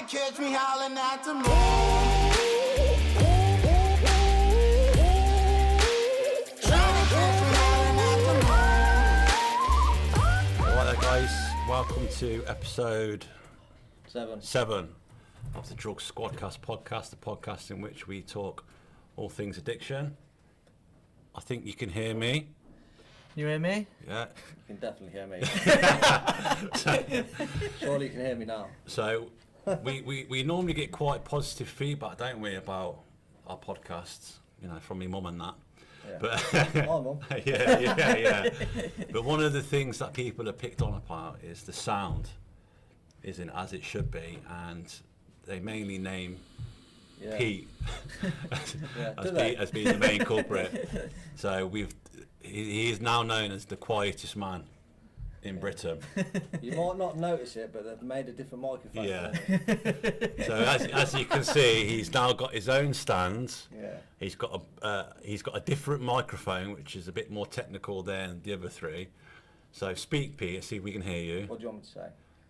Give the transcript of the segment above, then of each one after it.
Trying to catch me howling at the moon. Trying to catch me howling at the moon. Alright there guys, welcome to episode 7 of the Drug Squadcast podcast, the podcast in which we talk all things addiction. I think you can hear me. You hear me? Yeah. You can definitely hear me. Surely you can hear me now. So we normally get quite positive feedback, don't we, about our podcasts, you know, from my mum and that. Yeah. But Hi, Mum. yeah. But one of the things that people have picked on about is the sound isn't as it should be, and they mainly name Pete as being the main culprit. So he is now known as the quietest man in Britain. You might not notice it, but they've made a different microphone. Yeah. So as you can see, he's now got his own stand. Yeah. He's got a different microphone, which is a bit more technical than the other three. So speak, Pete. See if we can hear you. What do you want me to say?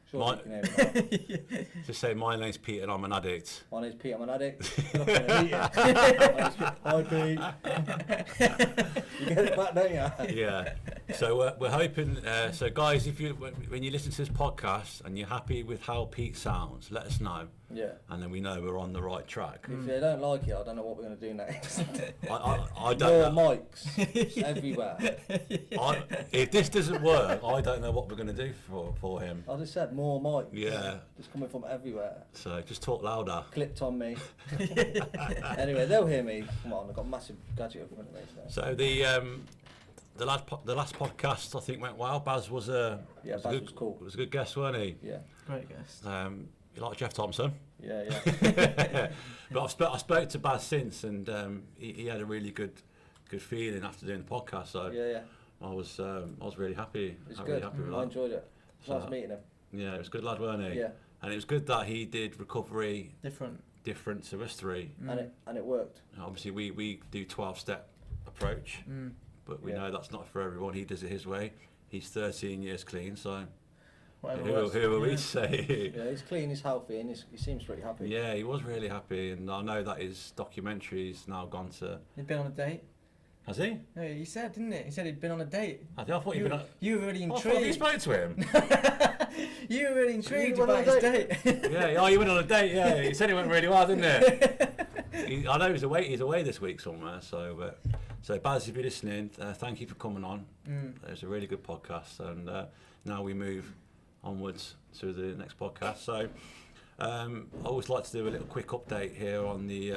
Surely you can hear me now. Just say, my name's Pete and I'm an addict. My name's Pete, I'm an addict. Hi, Pete. You get it back, don't you? Yeah. So we're hoping. So guys, if when you listen to this podcast and you're happy with how Pete sounds, let us know. Yeah. And then we know we're on the right track. If they don't like it, I don't know what we're going to do next. I don't know. More mics everywhere. If this doesn't work, I don't know what we're going to do for him. I just said more mics. Yeah. Just coming from everywhere. So just talk louder. Clipped on me. Anyway, they'll hear me. Come on, I've got a massive gadget up in front of me. So the last podcast I think went well. Baz was Baz was cool. Was a good guest, weren't he? Yeah. Great guest. You like Jeff Thompson? Yeah. But I spoke to Baz since, and he had a really good feeling after doing the podcast. So yeah. I was really happy. It's I was good. really happy with I that. enjoyed it. It's nice meeting him. Yeah, it was a good lad, weren't he? Yeah. And it was good that he did recovery different to us three. And it worked. Obviously, we do 12-step approach, but we know that's not for everyone. He does it his way. He's 13 years clean, so who are we to say? Yeah, he's clean, he's healthy, and he seems pretty happy. Yeah, he was really happy, and I know that his documentary's now gone to... He'd been on a date. Has he? No, he said, didn't it? He said he'd been on a date. I thought you'd been on... You were really intrigued. I thought you spoke to him. You were really intrigued about his date. Yeah, you went on a date, yeah. He said it went really well, didn't it? I know he's away this week somewhere, so Baz, if you're listening, thank you for coming on. It was a really good podcast, and now we move onwards to the next podcast. So I always like to do a little quick update here on the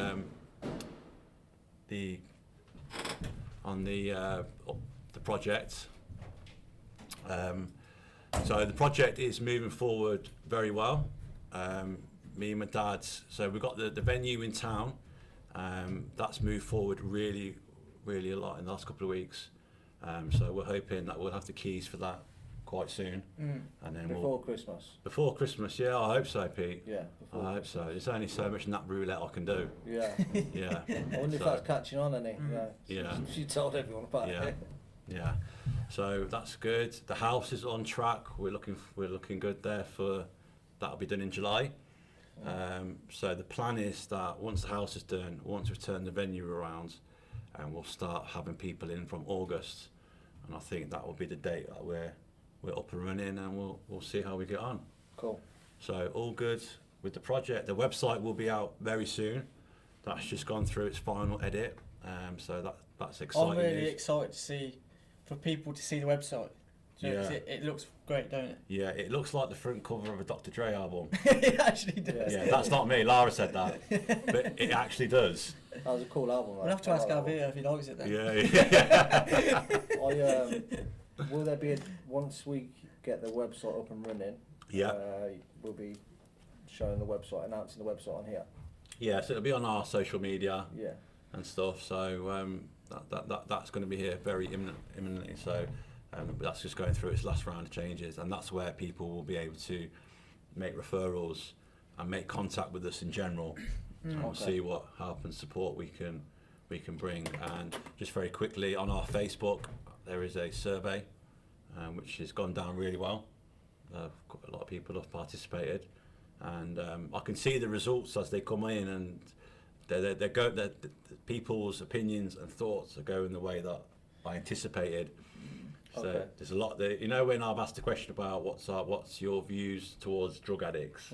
project. So the project is moving forward very well. Me and my dad, so we've got the venue in town. That's moved forward really a lot in the last couple of weeks. So we're hoping that we'll have the keys for that quite soon. And then Before Christmas. Before Christmas, yeah, I hope so, Pete. Yeah. I hope so. There's only so much in that roulette I can do. Yeah. Yeah. I wonder if that's catching on any. Yeah. She told everyone about it. Yeah. So that's good. The house is on track. We're looking good there for that'll be done in July. So the plan is that once the house is done, once we've turned the venue around, and we'll start having people in from August, and I think that will be the date that we're up and running, and we'll see how we get on. Cool. So all good with the project. The website will be out very soon. That's just gone through its final edit. So that's exciting. I'm really excited for people to see the website. So Yeah. It looks great, don't it? Yeah, it looks like the front cover of a Dr. Dre album. It actually does. Yeah, that's not me. Lara said that, but it actually does. That was a cool album. We'll have to ask Alvia if he likes it then. Yeah. Will there be once we get the website up and running? Yeah. We'll be showing the website, announcing the website on here. Yeah, so it'll be on our social media. Yeah. And stuff. So that's going to be here very imminently. So that's just going through its last round of changes, and that's where people will be able to make referrals and make contact with us in general, and we'll see what help and support we can bring. And just very quickly, on our Facebook, there is a survey which has gone down really well. A lot of people have participated, and I can see the results as they come in, and the people's opinions and thoughts are going the way that I anticipated. So Okay. there's a lot there. You know, when I've asked a question about what's your views towards drug addicts,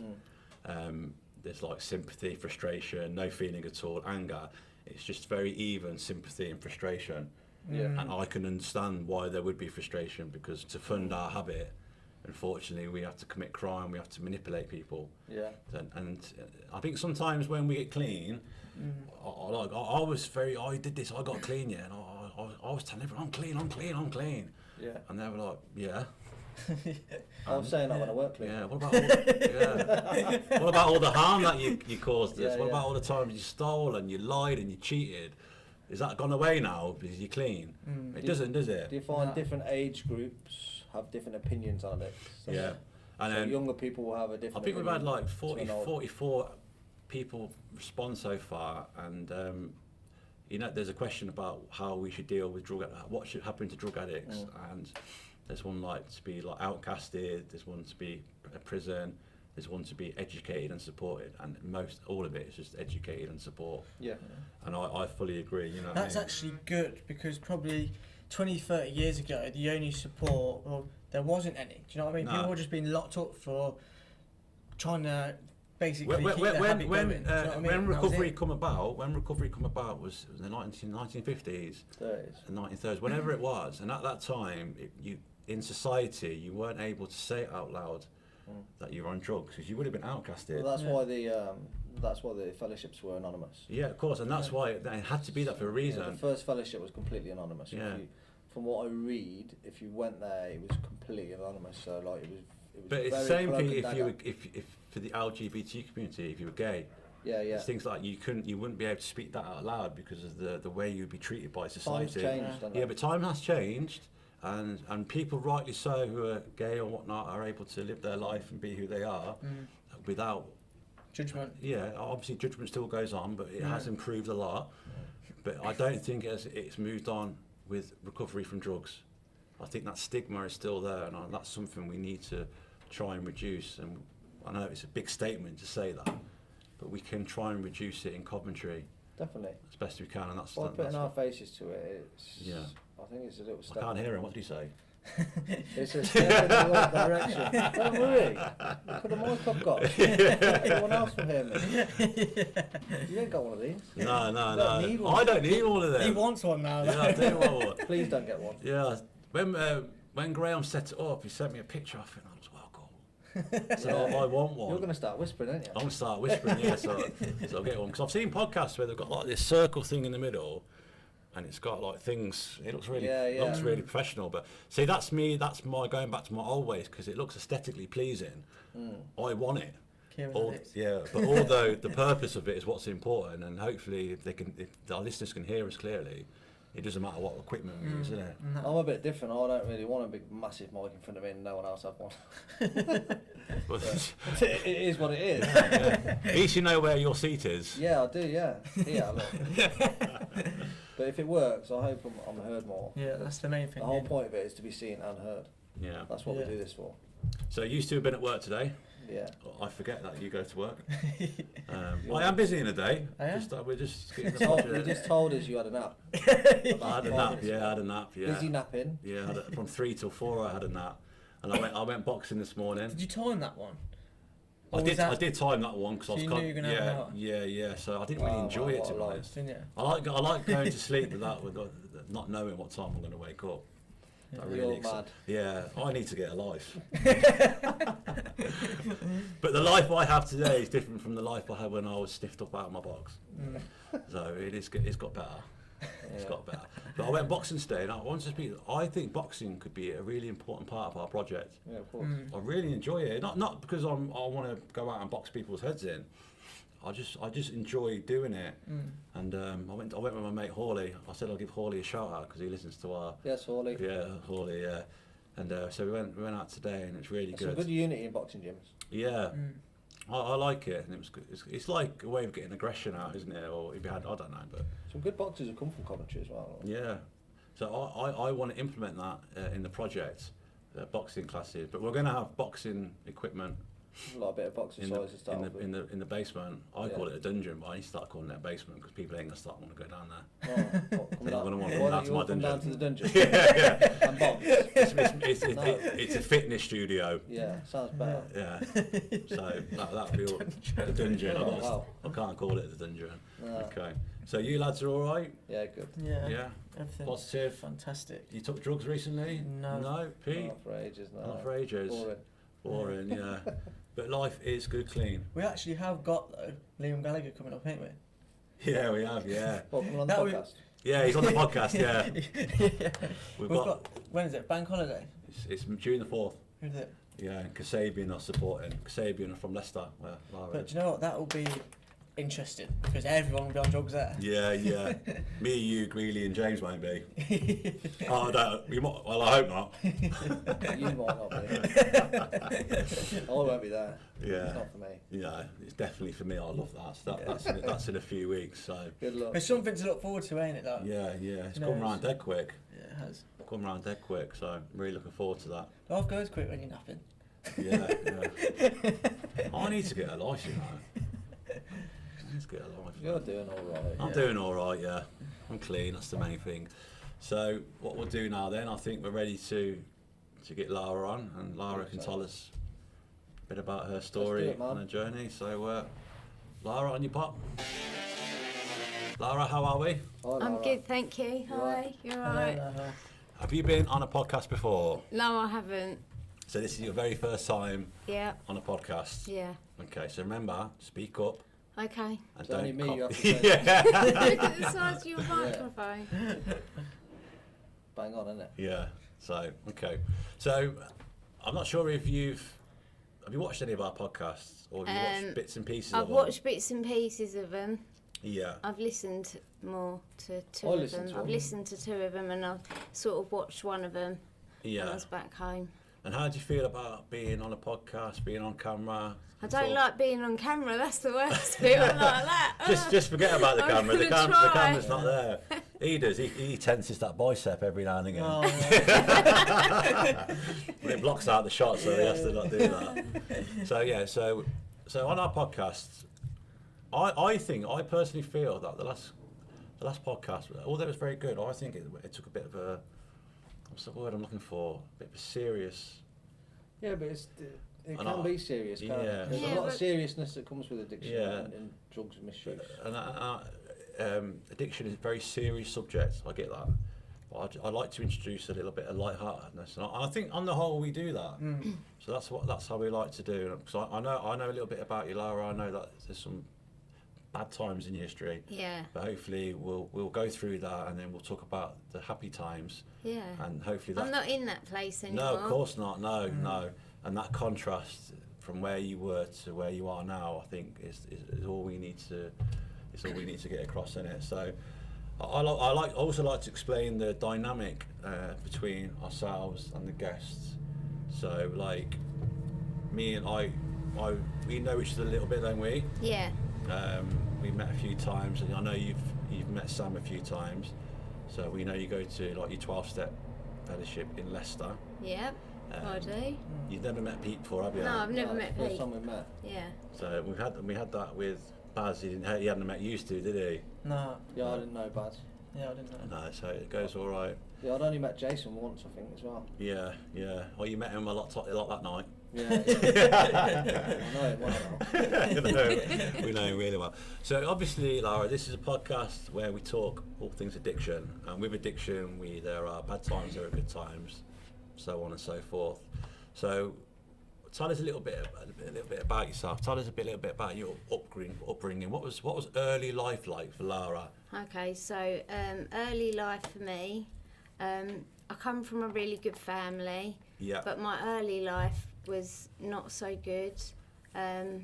there's like sympathy, frustration, no feeling at all, anger. It's just very even sympathy and frustration. Yeah. And I can understand why there would be frustration, because to fund our habit, unfortunately, we have to commit crime, we have to manipulate people. Yeah. And I think sometimes when we get clean, I did this, I got clean, yeah, and I was telling everyone, I'm clean. Yeah. And they were like, yeah. I was saying that when I work clean. Yeah, what about all the harm that you caused us? Yeah, What yeah. about all the times you stole and you lied and you cheated? Is that gone away now because you're clean? It doesn't, does it? Do you find No. different age groups have different opinions on it? So, Yeah. And so then younger people will have a I different think we've had opinion like to 40, an old- 44 people respond so far, and you know, there's a question about how we should deal with what should happen to drug addicts, and there's one like to be like outcasted, there's one to be a prison, there's one to be educated and supported, and all of it is just educated and support. Yeah. And I fully agree. You know, That's actually good, because probably 20, 30 years ago, the only support, well, there wasn't any. Do you know what I mean? No. People were just being locked up for trying to basically when, keep their habit when, going. Do you know what I mean? when That was recovery it. come about, was in the 1950s, There is. the 1930s, whenever it was, and at that time, in society, you weren't able to say it out loud that you were on drugs, because you would have been outcasted. Well, that's Yeah. why the fellowships were anonymous. Yeah, of course, and that's why it had to be that for a Yeah, reason. the first fellowship was completely anonymous. Yeah. From what I read, if you went there, it was completely anonymous. So like it was But it's the very same cloak thing and if you dagger. were, if for the LGBT community, if you were gay. Yeah, yeah. It's things like you wouldn't be able to speak that out loud because of the way you'd be treated by Times society. changed, haven't Yeah, they? but time has changed, and people, rightly so, who are gay or whatnot, are able to live their life and be who they are without. Judgment. Yeah, obviously judgment still goes on, but it has improved a lot. But I don't think it's moved on with recovery from drugs. I think that stigma is still there, and that's something we need to try and reduce. And I know it's a big statement to say that, but we can try and reduce it in Coventry Definitely. as best we can, and that's. By putting that's our faces to it, it's. Yeah. I think it's a little I step. can't hear him. What did he say? It's a step in the right direction. Don't worry. Look at the mic I've got. Everyone else will hear me. You ain't got one of these. No, You don't need one. I don't need all of them. He wants one now. Yeah, I do want one. Please don't get one. Yeah, when Graham set it up, he sent me a picture of it, and I was well, cool. So I want one. You're going to start whispering, aren't you? I'm gonna start whispering, yeah. So I'll get one, because I've seen podcasts where they've got like this circle thing in the middle, and it's got like things. It looks really, looks really professional. But see, that's me. That's my going back to my old ways, because it looks aesthetically pleasing. I want it. Kieran All, addicts. yeah, but although the purpose of it is what's important, and hopefully if our listeners can hear us clearly, it doesn't matter what equipment we use, isn't it? I'm a bit different. I don't really want a big, massive mic in front of me and no one else have one. But, It is what it is. yeah. At least you know where your seat is. Yeah, I do, yeah. Yeah, look. But if it works, I hope I'm heard more. Yeah, that's the main thing. The whole yeah. point of it is to be seen and heard. Yeah. That's what Yeah. we do this for. So you two have been at work today. Yeah. I forget that you go to work. I am busy in a day. Oh, yeah? We're just getting the You budget. just told us you had a nap. I had a nap. Yeah, I had a nap. Yeah. Busy napping. Yeah, from 3 till 4 I had a nap, and I went boxing this morning. Did you time that one? I Or was did. I that- did time that one because So I was you knew you were gonna have an hour? yeah. So I didn't really Wow, enjoy wow, it, to be wow, honest. Didn't you? I like going to sleep without not knowing what time I'm going to wake up. That You're exci- mad. Yeah, I need to get a life. But the life I have today is different from the life I had when I was sniffed up out of my box. So it's got better. It's got better. But I went boxing today, and I want to speak. I think boxing could be a really important part of our project. Yeah, of course. I really enjoy it. Not because I want to go out and box people's heads in. I just enjoy doing it. And I went with my mate Hawley. I said I'll give Hawley a shout out because he listens to our. Yes, Hawley. Yeah, Hawley. Yeah. And so we went out today, and it's really There's some good unity in boxing gyms. Yeah. I like it, and it was good. It's like a way of getting aggression out, isn't it? Or if you had, I don't know, but Some good boxers have come from Coventry as well. yeah. So I want to implement that in the project, boxing classes. But we're going to have boxing equipment Like a bit of boxing in the, size to start with. in the basement. I Yeah. call it a dungeon, but I need to start calling it a basement because people ain't gonna start want to go down there. Oh, what, come They're down- gonna want to why come down don't to you my all come down dungeon. to the dungeon? Yeah, And box. No. it's a fitness studio. Yeah, sounds better. Yeah, so that'll be all, the dungeon. Oh, wow. I can't call it the dungeon. No. Okay, so you lads are all right? Yeah, good. Yeah. Yeah, Everything's positive. fantastic. You took drugs recently? No. No, Pete? Not for ages now. Not for ages. Boring. Boring, yeah. But life is good clean. We actually have got though Liam Gallagher coming up, ain't we? Yeah, we have, yeah. What, coming on the That we- podcast? Yeah, he's on the podcast, yeah. Yeah. We've We've got, got when is it? Bank holiday. it's June the 4th. Who's it? Yeah, and Kasabian are supporting. Kasabian are from Leicester, where Lara But is. do you know what? That will be interesting because everyone will be on drugs there. Yeah, yeah. Me, you, Greeley and James won't be. Oh, I don't. We might, well, I hope not. You might not be. I won't be there. Yeah. It's not for me. Yeah, it's definitely for me. I love that. So that's in a few weeks. So Good luck. It's something to look forward to, ain't it? Though. yeah, yeah. It's No, come it's- round dead quick. Yeah, it has. Come round dead quick. So I'm really looking forward to that. Life goes quick when you're napping. Yeah, yeah. I need to get a life, you know. I need to get a life. You're doing all right. I'm doing all right, yeah. I'm clean. That's the main thing. So what we'll do now then, I think we're ready to get Lara on, and Lara can tell us a bit about her story it, man. and her journey. So Lara, on your pop. Lara, how are we? Hi, I'm Lara. good, thank you. You alright? Hi, you're alright. Have you been on a podcast before? No, I haven't. So this is your very first time Yeah, on a podcast. yeah. Okay, so remember, speak up Okay. and It's only me don't you cop- have to say. yeah. Look at the size of your microphone. Bang on, isn't it? Yeah. So okay. So I'm not sure if have you watched any of our podcasts or have you watched bits and pieces I've of them? watched bits and pieces of them. Yeah. I've listened more to two I of listened them. to I've them. listened to two of them and I've sort of watched one of them when I Yeah. was back home. And how do you feel about being on a podcast, being on camera? I don't like being on camera, that's the worst bit. I'm like that. Just forget about the I'm camera. The, gonna the try. camera's not there. He does. He tenses that bicep every now and again. Oh, But it blocks out the shot, so he has to not do that. So yeah, so on our podcast, I personally feel that the last podcast, although it was very good, I think it took a bit of a, what's the word I'm looking for? A bit of a serious. Yeah, but it And can be serious, can't yeah. it? There's Yeah, a lot of but- seriousness that comes with addiction Yeah. and drugs and misuse. And addiction is a very serious subject. I get that, but I'd like to introduce a little bit of lightheartedness, and I think on the whole we do that. So that's how we like to do. So I know a little bit about you, Lara. I know that there's some bad times in your history, Yeah, but hopefully we'll go through that, and then we'll talk about the happy times, yeah. and hopefully that. I'm not in that place anymore. No, of course not. No. And that contrast from where you were to where you are now, I think, is all we need to. It's all we need to get across in it. So, I also like to explain the dynamic between ourselves and the guests. So, like me and we know each other a little bit, don't we? Yeah, We met a few times, and I know you've met Sam a few times. So we know you go to like your 12-step fellowship in Leicester. yeah, I do. You've never met Pete before, have you? No, I've never met First Pete. time we met. Yeah. So we had that with Baz. He hadn't met you two, did he? no. Yeah, I didn't know Baz. Yeah, I didn't know. No, so it goes all right. Yeah, I'd only met Jason once, I think, as well. Yeah. Well, you met him a lot that night. Yeah. I know him well now. We know him really well. So obviously, Lara, this is a podcast where we talk all things addiction, and with addiction, there are bad times, there are good times, so on and so forth. So, tell us a little bit about yourself. Tell us a little bit about your upbringing. What was early life like for Lara? Okay, so early life for me, I come from a really good family, Yeah. but my early life was not so good. I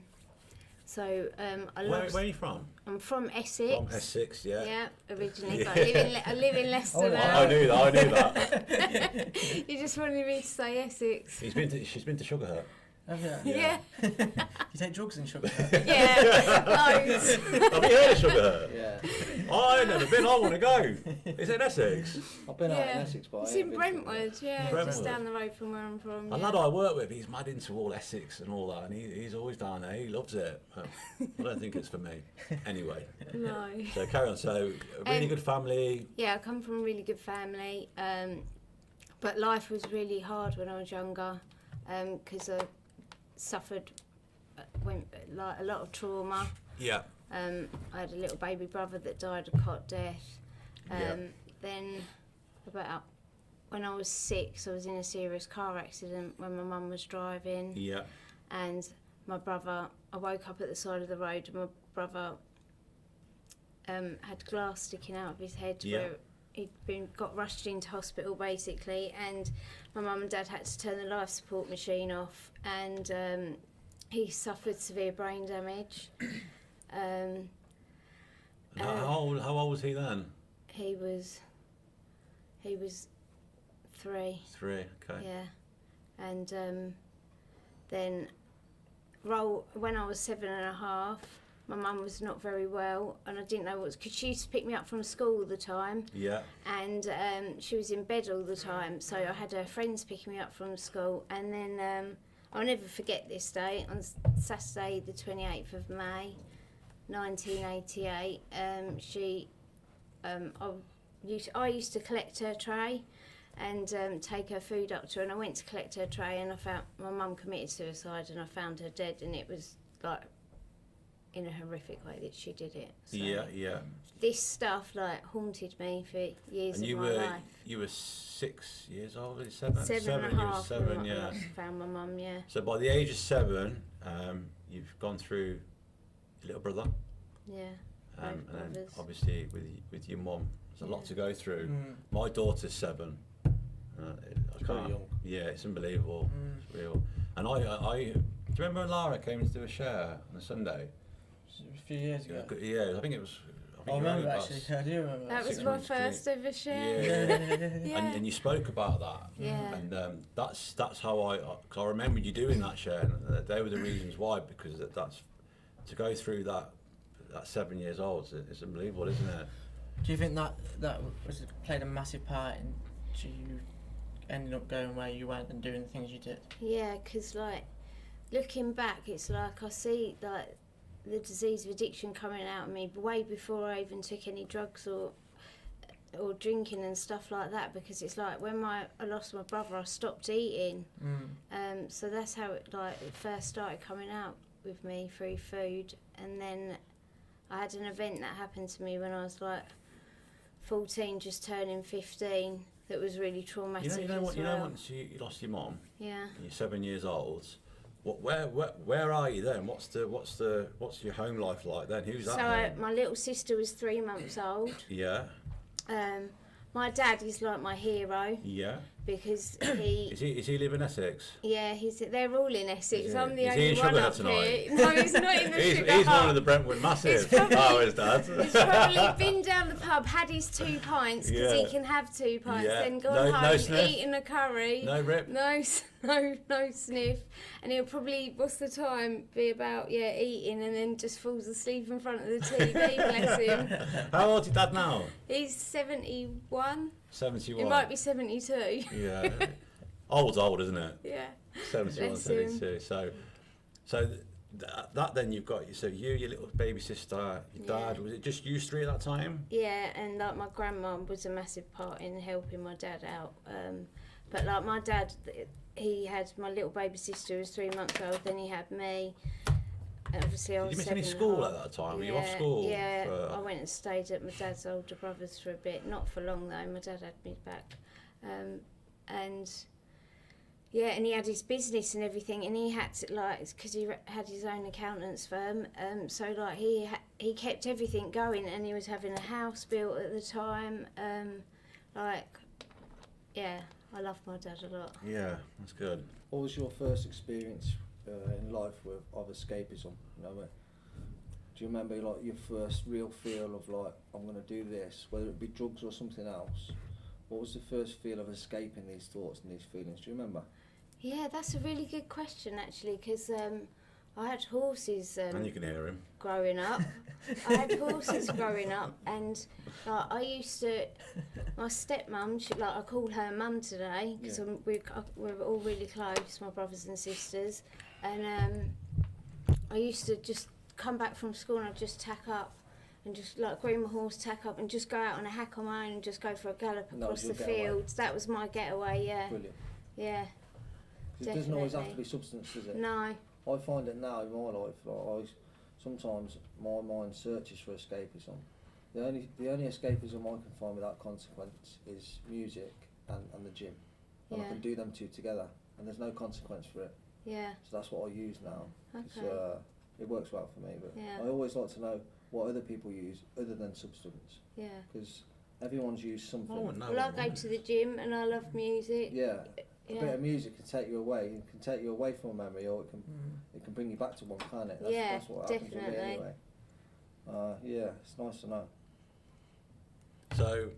Where lost. are you from? I'm from Essex. From Essex, yeah. Yeah, originally. Yeah. But I live in Leicester Oh, now. I knew that. You just wanted me to say Essex. She's been to Sugarhurt. Have you? Yeah. You take drugs in sugar? Yeah, loads. Have you heard of Sugar Hut? Yeah. I've never been. I want to go. Is it in Essex? I've been out in Yeah. Essex, but It's I in ain't been to it. Brentwood, yeah, Brentwood. just down the road from where I'm from. A Yeah. lad I work with, he's mad into all Essex and all that, and he's always down there. He loves it. But I don't think it's for me. Anyway, No. so carry on. So a really good family. Yeah, I come from a really good family, but life was really hard when I was younger because I suffered like a lot of trauma. Yeah. I had a little baby brother that died of cot death. Then about when I was 6, I was in a serious car accident when my mum was driving. Yeah. And my brother, I woke up at the side of the road and my brother had glass sticking out of his head where he'd got rushed into hospital basically, and my mum and dad had to turn the life support machine off, and he suffered severe brain damage. How old was he then? He was 3. 3. Okay. Yeah, and then when I was 7.5, my mum was not very well, and I didn't know what, because she used to pick me up from school all the time. Yeah. And she was in bed all the time, so I had her friends picking me up from school. And then I'll never forget this day. On Saturday, the 28th of May, 1988, I used to collect her tray and take her food up to her, and I went to collect her tray, and I found my mum committed suicide, and I found her dead, and it was like in a horrific way that she did it. So Yeah. this stuff like haunted me for years And of you my life. were 6 years old, was it 7? 7.5 You were 7, when yeah. I found my mum, yeah. So by the age of 7, you've gone through your little brother, Yeah, and both then brothers. obviously with your mum. There's a lot to go through. My daughter's 7. I very can't. young. Yeah, it's unbelievable. It's real. And I do you remember when Lara came to do a share on a Sunday? A few years ago. Yeah, I think it was. I remember actually. I do remember. That was six my months, first ever share. Yeah. Yeah. And you spoke about that. Yeah. And that's how cause I remembered you doing that share. And they were the reasons why, because that's to go through that 7 years old. It's unbelievable, isn't it? Do you think that played a massive part in you ending up going where you went and doing the things you did? Yeah, because like looking back, it's like I see like the disease of addiction coming out of me way before I even took any drugs or drinking and stuff like that, because it's like when I lost my brother, I stopped eating. So that's how it first started coming out with me through food. And then I had an event that happened to me when I was like 14, just turning 15, that was really traumatic. You know what? as You know, well. once you lost your mum, Yeah. and you're 7 years old. Where are you then? What's your home life like then? Who's that? So then? my little sister was 3 months old. Yeah. My dad is like my hero Yeah. because he. Is he live in Essex? Yeah, they're all in Essex. Is he? I'm the Is he only in one Sugar up Hut tonight? here. No, he's not in the Sugar He's Hut. one of the Brentwood Massive. It's probably- Oh, his dad. He's probably been down the pub, had his 2 pints because Yeah. he can have 2 pints, Yeah. then gone No home, sniff? eaten a curry. No rip? No sniff. And he'll probably, what's the time, be about, eating and then just falls asleep in front of the TV, bless him. How old's your dad now? He's 71. 71. He might be 72. Yeah. Old's old, isn't it? Yeah. 71, Bless him. 72. So that then you've got you, your little baby sister, your dad. Yeah. Was it just you 3 at that time? Yeah, and like my grandma was a massive part in helping my dad out. But like my dad, he had my little baby sister who was 3 months old, then he had me. And obviously I Did was you miss any 7.5. school at that time? Were you off school? Yeah, for- I went and stayed at my dad's older brother's for a bit, not for long though. My dad had me back, and he had his business and everything, and he had to because he had his own accountant's firm. So like he kept everything going, and he was having a house built at the time. I love my dad a lot. Yeah, that's good. What was your first experience in life of escapism? You know, do you remember like your first real feel of like, I'm going to do this, whether it be drugs or something else? What was the first feel of escaping these thoughts and these feelings? Do you remember? Yeah, that's a really good question actually, because I had horses And you can hear him. growing up. I had horses growing up, and like I used to, my stepmum, I call her mum today because we're all really close, my brothers and sisters, and I used to just come back from school and I'd just tack up and just like groom my horse, tack up and just go out on a hack on my own and just go for a gallop across the fields. That was my getaway, yeah. Brilliant. Yeah. It doesn't always have to be substance, does it? No. I find it now in my life, like sometimes my mind searches for escapism. The only escapism I can find without consequence is music and the gym. And I can do them two together, and there's no consequence for it. Yeah. So that's what I use now. Okay. It works well for me, but Yeah. I always like to know what other people use other than substance, Yeah. because everyone's used something. I wouldn't know. Well, I go to the gym and I love music. Yeah. A Yeah. bit of music can take you away. It can take you away from a memory, or it can bring you back to one, can't it? That's what happens with me definitely. anyway. Yeah, it's nice to know. So,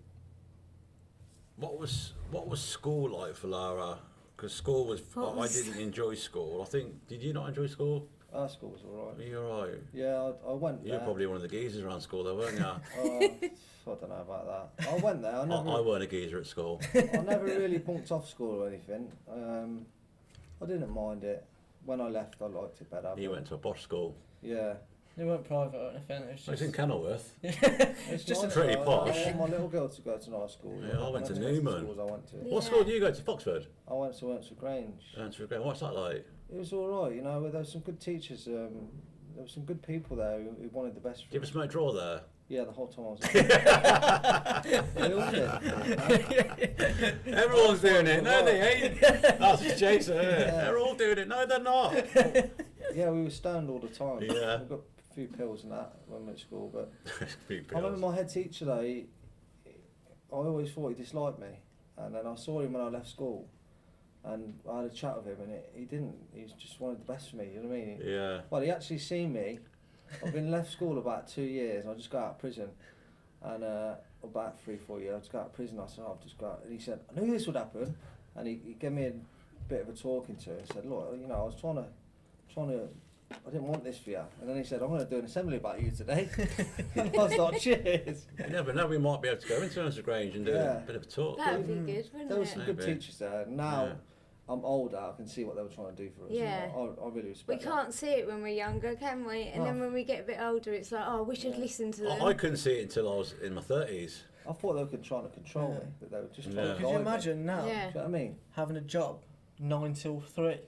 what was school like for Lara? Because school was, I didn't enjoy school. I think, did you not enjoy school? Our school was alright. Were you alright? Yeah, I went You there. were probably one of the geezers around school though, weren't you? I don't know about that. I went there. I weren't a geezer at school. I never really bunked off school or anything. I didn't mind it. When I left, I liked it better. You went to a posh school. Yeah. It weren't private or anything. It was It's just. in Kenilworth. It's just nice, pretty though. posh. I want my little girl to go to nice school. Yeah, I went to That's Newman. the schools I went to. What Yeah. school do you go to? Foxford? I went to Grange. What's that like? It was all right, you know. There were some good teachers. There were some good people there who wanted the best. Did you ever smoke draw there? Yeah, the whole time I was there. They all did. Everyone's doing it. No, they ain't. That's Jason. They're all doing it. No, they're not. Yeah, we were stoned all the time. Yeah. We got a few pills and that when we were at school, but Big I remember pills. my head teacher though. I always thought he disliked me, and then I saw him when I left school, and I had a chat with him, and he didn't. He just wanted the best for me. You know what I mean? Yeah. Well, he actually seen me. I've been left school about 2 years. I just got out of prison, and about 3-4 years, I just got out of prison. I said, "I've just got," and he said, "I knew this would happen," and he gave me a bit of a talking to. And said, "Look, you know, I was trying to, I didn't want this for you." And then he said, "I'm going to do an assembly about you today." And I was like, "Cheers." You never know, we might be able to go into Ernest Grange and do a bit of a talk. That would be good, wouldn't There were it? some good Maybe. teachers there. Now Yeah. I'm older, I can see what they were trying to do for us. Yeah. I really We respect that. can't see it when we're younger, can we? And then No. when we get a bit older, it's like, oh, we should listen to them. I couldn't see it until I was in my 30s. I thought they were trying to control me, but they were just trying Yeah. to Could guide you me. imagine now Yeah. Do you know what I mean? having a job 9 till 3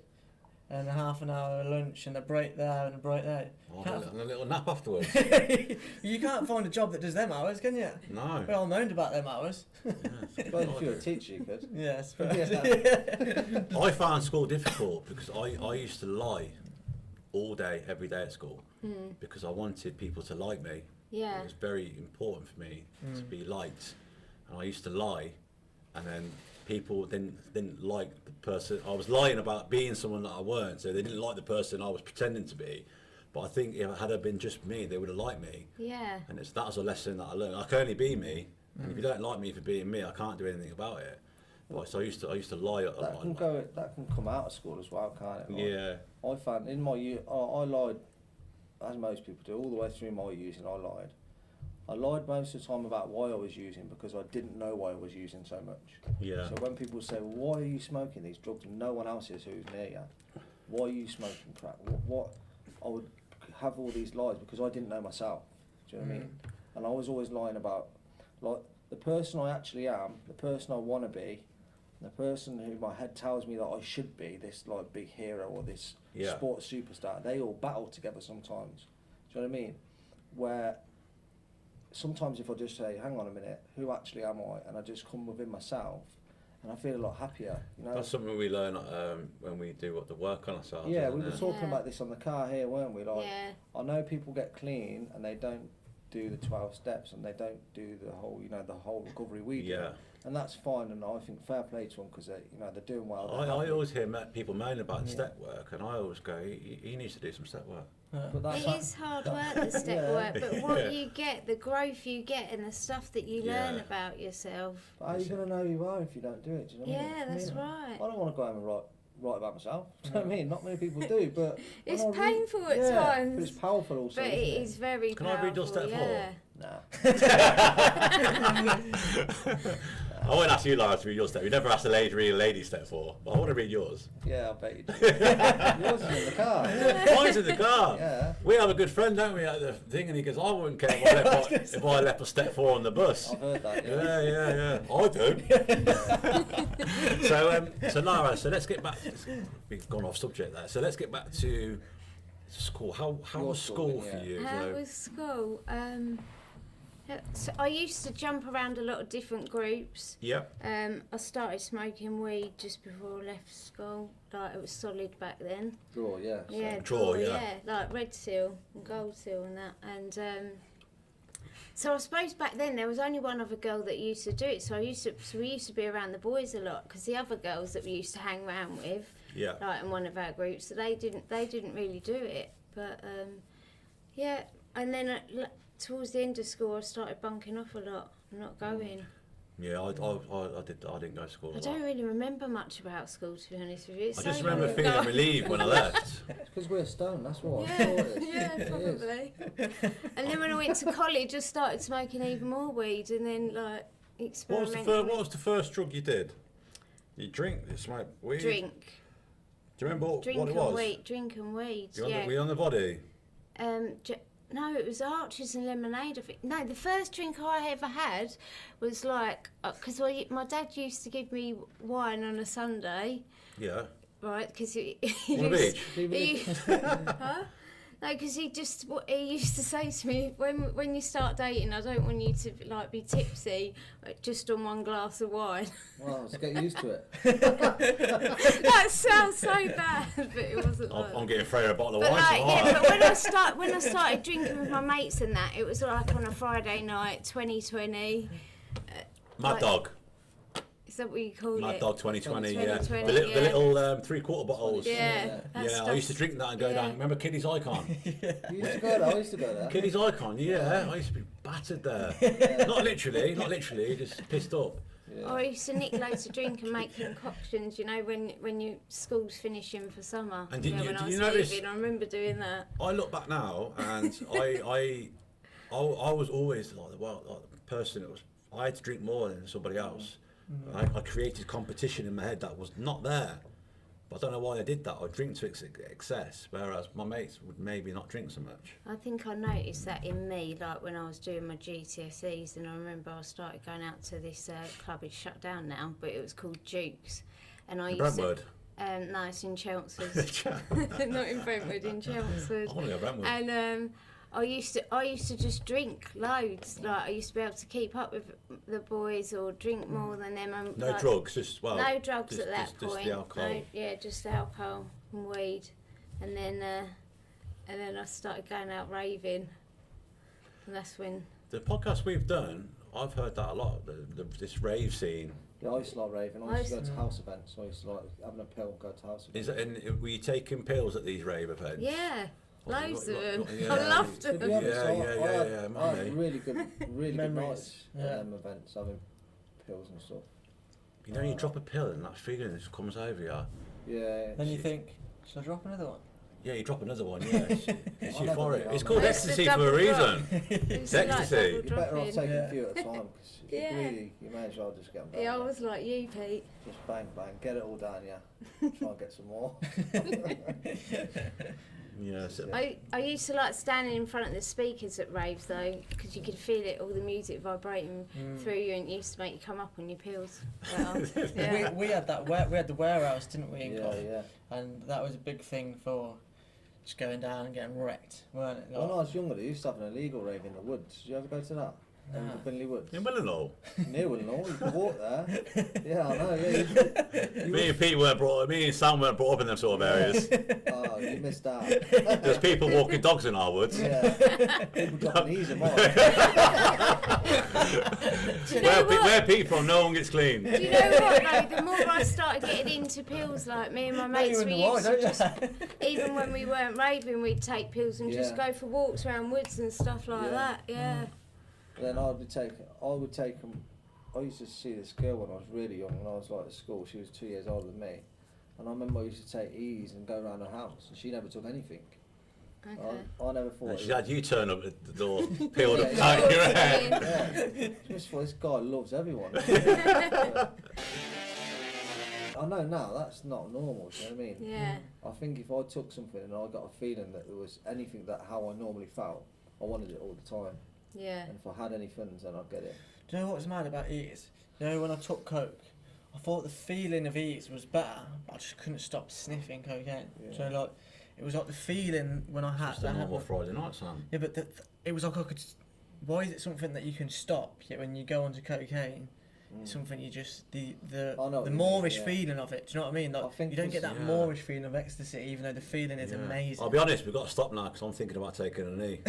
and a half an hour lunch and a break there and a break there? And a little nap afterwards. You can't find a job that does them hours, can you? No. We all moaned about them hours. Well, if you're a teacher, you could. Yes. I found school difficult because I used to lie all day, every day at school because I wanted people to like me. Yeah. It was very important for me to be liked, and I used to lie, and then people didn't like the person. I was lying about being someone that I weren't, so they didn't like the person I was pretending to be. But I think if it had been just me, they would have liked me, Yeah. and that was a lesson that I learned. I can only be me, and if you don't like me for being me, I can't do anything about it. But so I used to lie. That can come out of school as well, can't it? Like, Yeah. I found in my youth, I lied, as most people do, all the way through my using. I lied. I lied most of the time about why I was using because I didn't know why I was using so much. Yeah. So when people say, well, "Why are you smoking these drugs?" and no one else is who's near you, why are you smoking crack? What I would have all these lies because I didn't know myself. Do you know what I mean? And I was always lying about like the person I actually am, the person I want to be, the person who my head tells me that I should be, this like big hero or this sports superstar. They all battle together sometimes. Do you know what I mean? Where sometimes if I just say, "Hang on a minute, who actually am I?" and I just come within myself, and I feel a lot happier. You know. That's something we learn when we do the work on ourselves. Yeah, isn't we were it? talking Yeah. about this on the car here, weren't we? Like, Yeah. I know people get clean and they don't do the 12 steps and they don't do the whole, the whole recovery we do. Yeah. And that's fine, and I think fair play to them because they're doing well. I they're happy. always hear people moan about step work, and I always go, he needs to do some step work. But that's It is hard work, the step Yeah. work, but what Yeah. you get, the growth you get, and the stuff that you learn Yeah. about yourself. But how are you going to know who you are if you don't do it? Do you know what I mean? Yeah, that's I right. don't want to go home and write about myself. Do you know what I mean? Not many people do, but It's when I read- painful at yeah, times. but it's powerful also. But isn't it is very Can powerful. I read your step yeah. Nah. I won't ask you, Lara, to read your step. You never asked a lady to read a lady step 4, but I want to read yours. Yeah, I bet you do. Yours is in the car. Mine's in the car. Yeah. We have a good friend, don't we, at the thing, and he goes, I wouldn't care if I left a step 4 on the bus. I've heard that. Yeah. I do. So Lara, so let's get back. We've gone off subject there. So let's get back to school. How Your was school school, for you? How So- was school? So I used to jump around a lot of different groups. Yep. I started smoking weed just before I left school. Like it was solid back then. Draw, yeah. So. Yeah, Draw, yeah. like red seal and gold seal and that. And so I suppose back then there was only one other girl that used to do it. So we used to be around the boys a lot because the other girls that we used to hang around with, Yeah. like in one of our groups, so they didn't really do it. But yeah, and then towards the end of school I started bunking off a lot, not going. Yeah, I didn't go to school. I don't really remember much about school, to be honest with you. It's I so just long remember ago. feeling relieved when I left. It's because we're stoned, that's why. Yeah, That's all it is. yeah, It is. probably. And then when I went to college, I started smoking even more weed, and then like experimenting. What was the first drug you did? You drink, you smoke weed? Drink. Do you remember Drink what it and was? weed. Drink and weed. Were you on the body? No, it was Archers and lemonade. I think. No, the first drink I ever had was like because my dad used to give me wine on a Sunday, Yeah. right? Because he On the beach? Huh? No, because he used to say to me, when you start dating, I don't want you to like be tipsy, just on one glass of wine. Well, let's get used to it. That sounds so bad, but it wasn't. Like I'm getting Freya a bottle of But wine like, tomorrow. yeah, but when I started drinking with my mates and that, it was like on a Friday night, 2020. Mad like- Dog. Is that what you call Mad it? Dog 2020, yeah. 2020, The yeah. little 3/4 bottles. Yeah. that Yeah, I used to stuff's- drink that and go yeah. down. Remember Kiddie's Icon? You used to go there, I used to go there. Kiddie's Icon, yeah. I used to be battered there. Not literally, just pissed up. Yeah. Or I used to nick loads of drink and make concoctions, you know, when your school's finishing for summer. And did you- when did I you was notice- leaving, I remember doing that. I look back now and I was always like the person that was, I had to drink more than somebody else. I created competition in my head that was not there. But I don't know why I did that. I'd drink to excess, whereas my mates would maybe not drink so much. I think I noticed that in me, like when I was doing my GCSEs, and I remember I started going out to this club. It's shut down now, but it was called Duke's, and I In used Brentwood? to. No, it's in Chelmsford. Not in Brentwood, in Chelmsford. I want to go Brentwood. And I used to just drink loads. Like I used to be able to keep up with the boys or drink more than them. And, No like, drugs, just no drugs just, at that just point. the alcohol. No, yeah, just alcohol and weed, and then I started going out raving, and that's when. The podcast we've done, I've heard that a lot. This rave scene. Yeah, I used to like raving. I used to go to house events. I used to like having a pill, go to house events. Is it? And were you taking pills at these rave events? Yeah, loads of them. Yeah. I loved To them. be honest, Yeah, I yeah, had mate. really good Memories, nights yeah. at them events, having pills and stuff. You know, you drop a pill and that feeling just comes over you. Yeah. Then you think, should I drop another one? Yeah, you drop another one, yeah. It's I never euphoric. do, It's I called never. It's the ecstasy for a double reason. It's It's ecstasy. You're better off taking Yeah. a few at a time because Yeah. really, you may as well just get them done. Yeah, I was like you, Pete. Just bang, bang, get it all down, yeah. Try and get some more. Yeah, so, I used to like standing in front of the speakers at raves though, because you could feel it, all the music vibrating through you, and it used to make you come up on your pills. Yeah. We had that. We had the warehouse, didn't we? In Yeah, college? yeah. And that was a big thing for just going down and getting wrecked, weren't it? When I was younger, they used to have an illegal rave in the woods. Did you ever go to that? In No. the Binley Woods? in Willenhall. Near Willenhall, you could walk there. Yeah, I know, yeah. Me and Pete weren't brought. Me and Sam weren't brought up in them sort of areas. Oh, you missed out. There's people walking dogs in our woods. Yeah. People dropping easy mine. Do you know what? Where Pete from? No one gets clean. Do you know what though? The more I started getting into pills, like me and my mates, we used to just, even when we weren't raving, we'd take pills and just Yeah. go for walks around woods and stuff like Yeah. that. Yeah. Then I would take them. I used to see this girl when I was really young, when I was like at school. She was 2 years older than me, And I remember I used to take E's and go around her house, and she never took anything. Okay. I never thought. And she had you turn up at the door, peeled up Yeah, out yeah. your head. Yeah. Just thought, this guy loves everyone. I know now that's not normal, do you know what I mean? Yeah. I think if I took something and I got a feeling that there was anything that how I normally felt, I wanted it all the time. Yeah. And if I had any funds, then I'd get it. Do you know what's mad about Eats? You know, when I took coke, I thought the feeling of Eats was better, but I just couldn't stop sniffing cocaine. Yeah. So like, it was like the feeling when I had. Just a I had normal my- Friday night, Sam. Yeah, but it was like I could. Why is it something that you can stop? Yet when you go onto cocaine, it's something you just the I know what the you mean, Moorish yeah. feeling of it. Do you know what I mean? Like I think you don't get this- that yeah. Moorish feeling of ecstasy, even though the feeling is Yeah. amazing. I'll be honest, we've got to stop now because I'm thinking about taking a knee.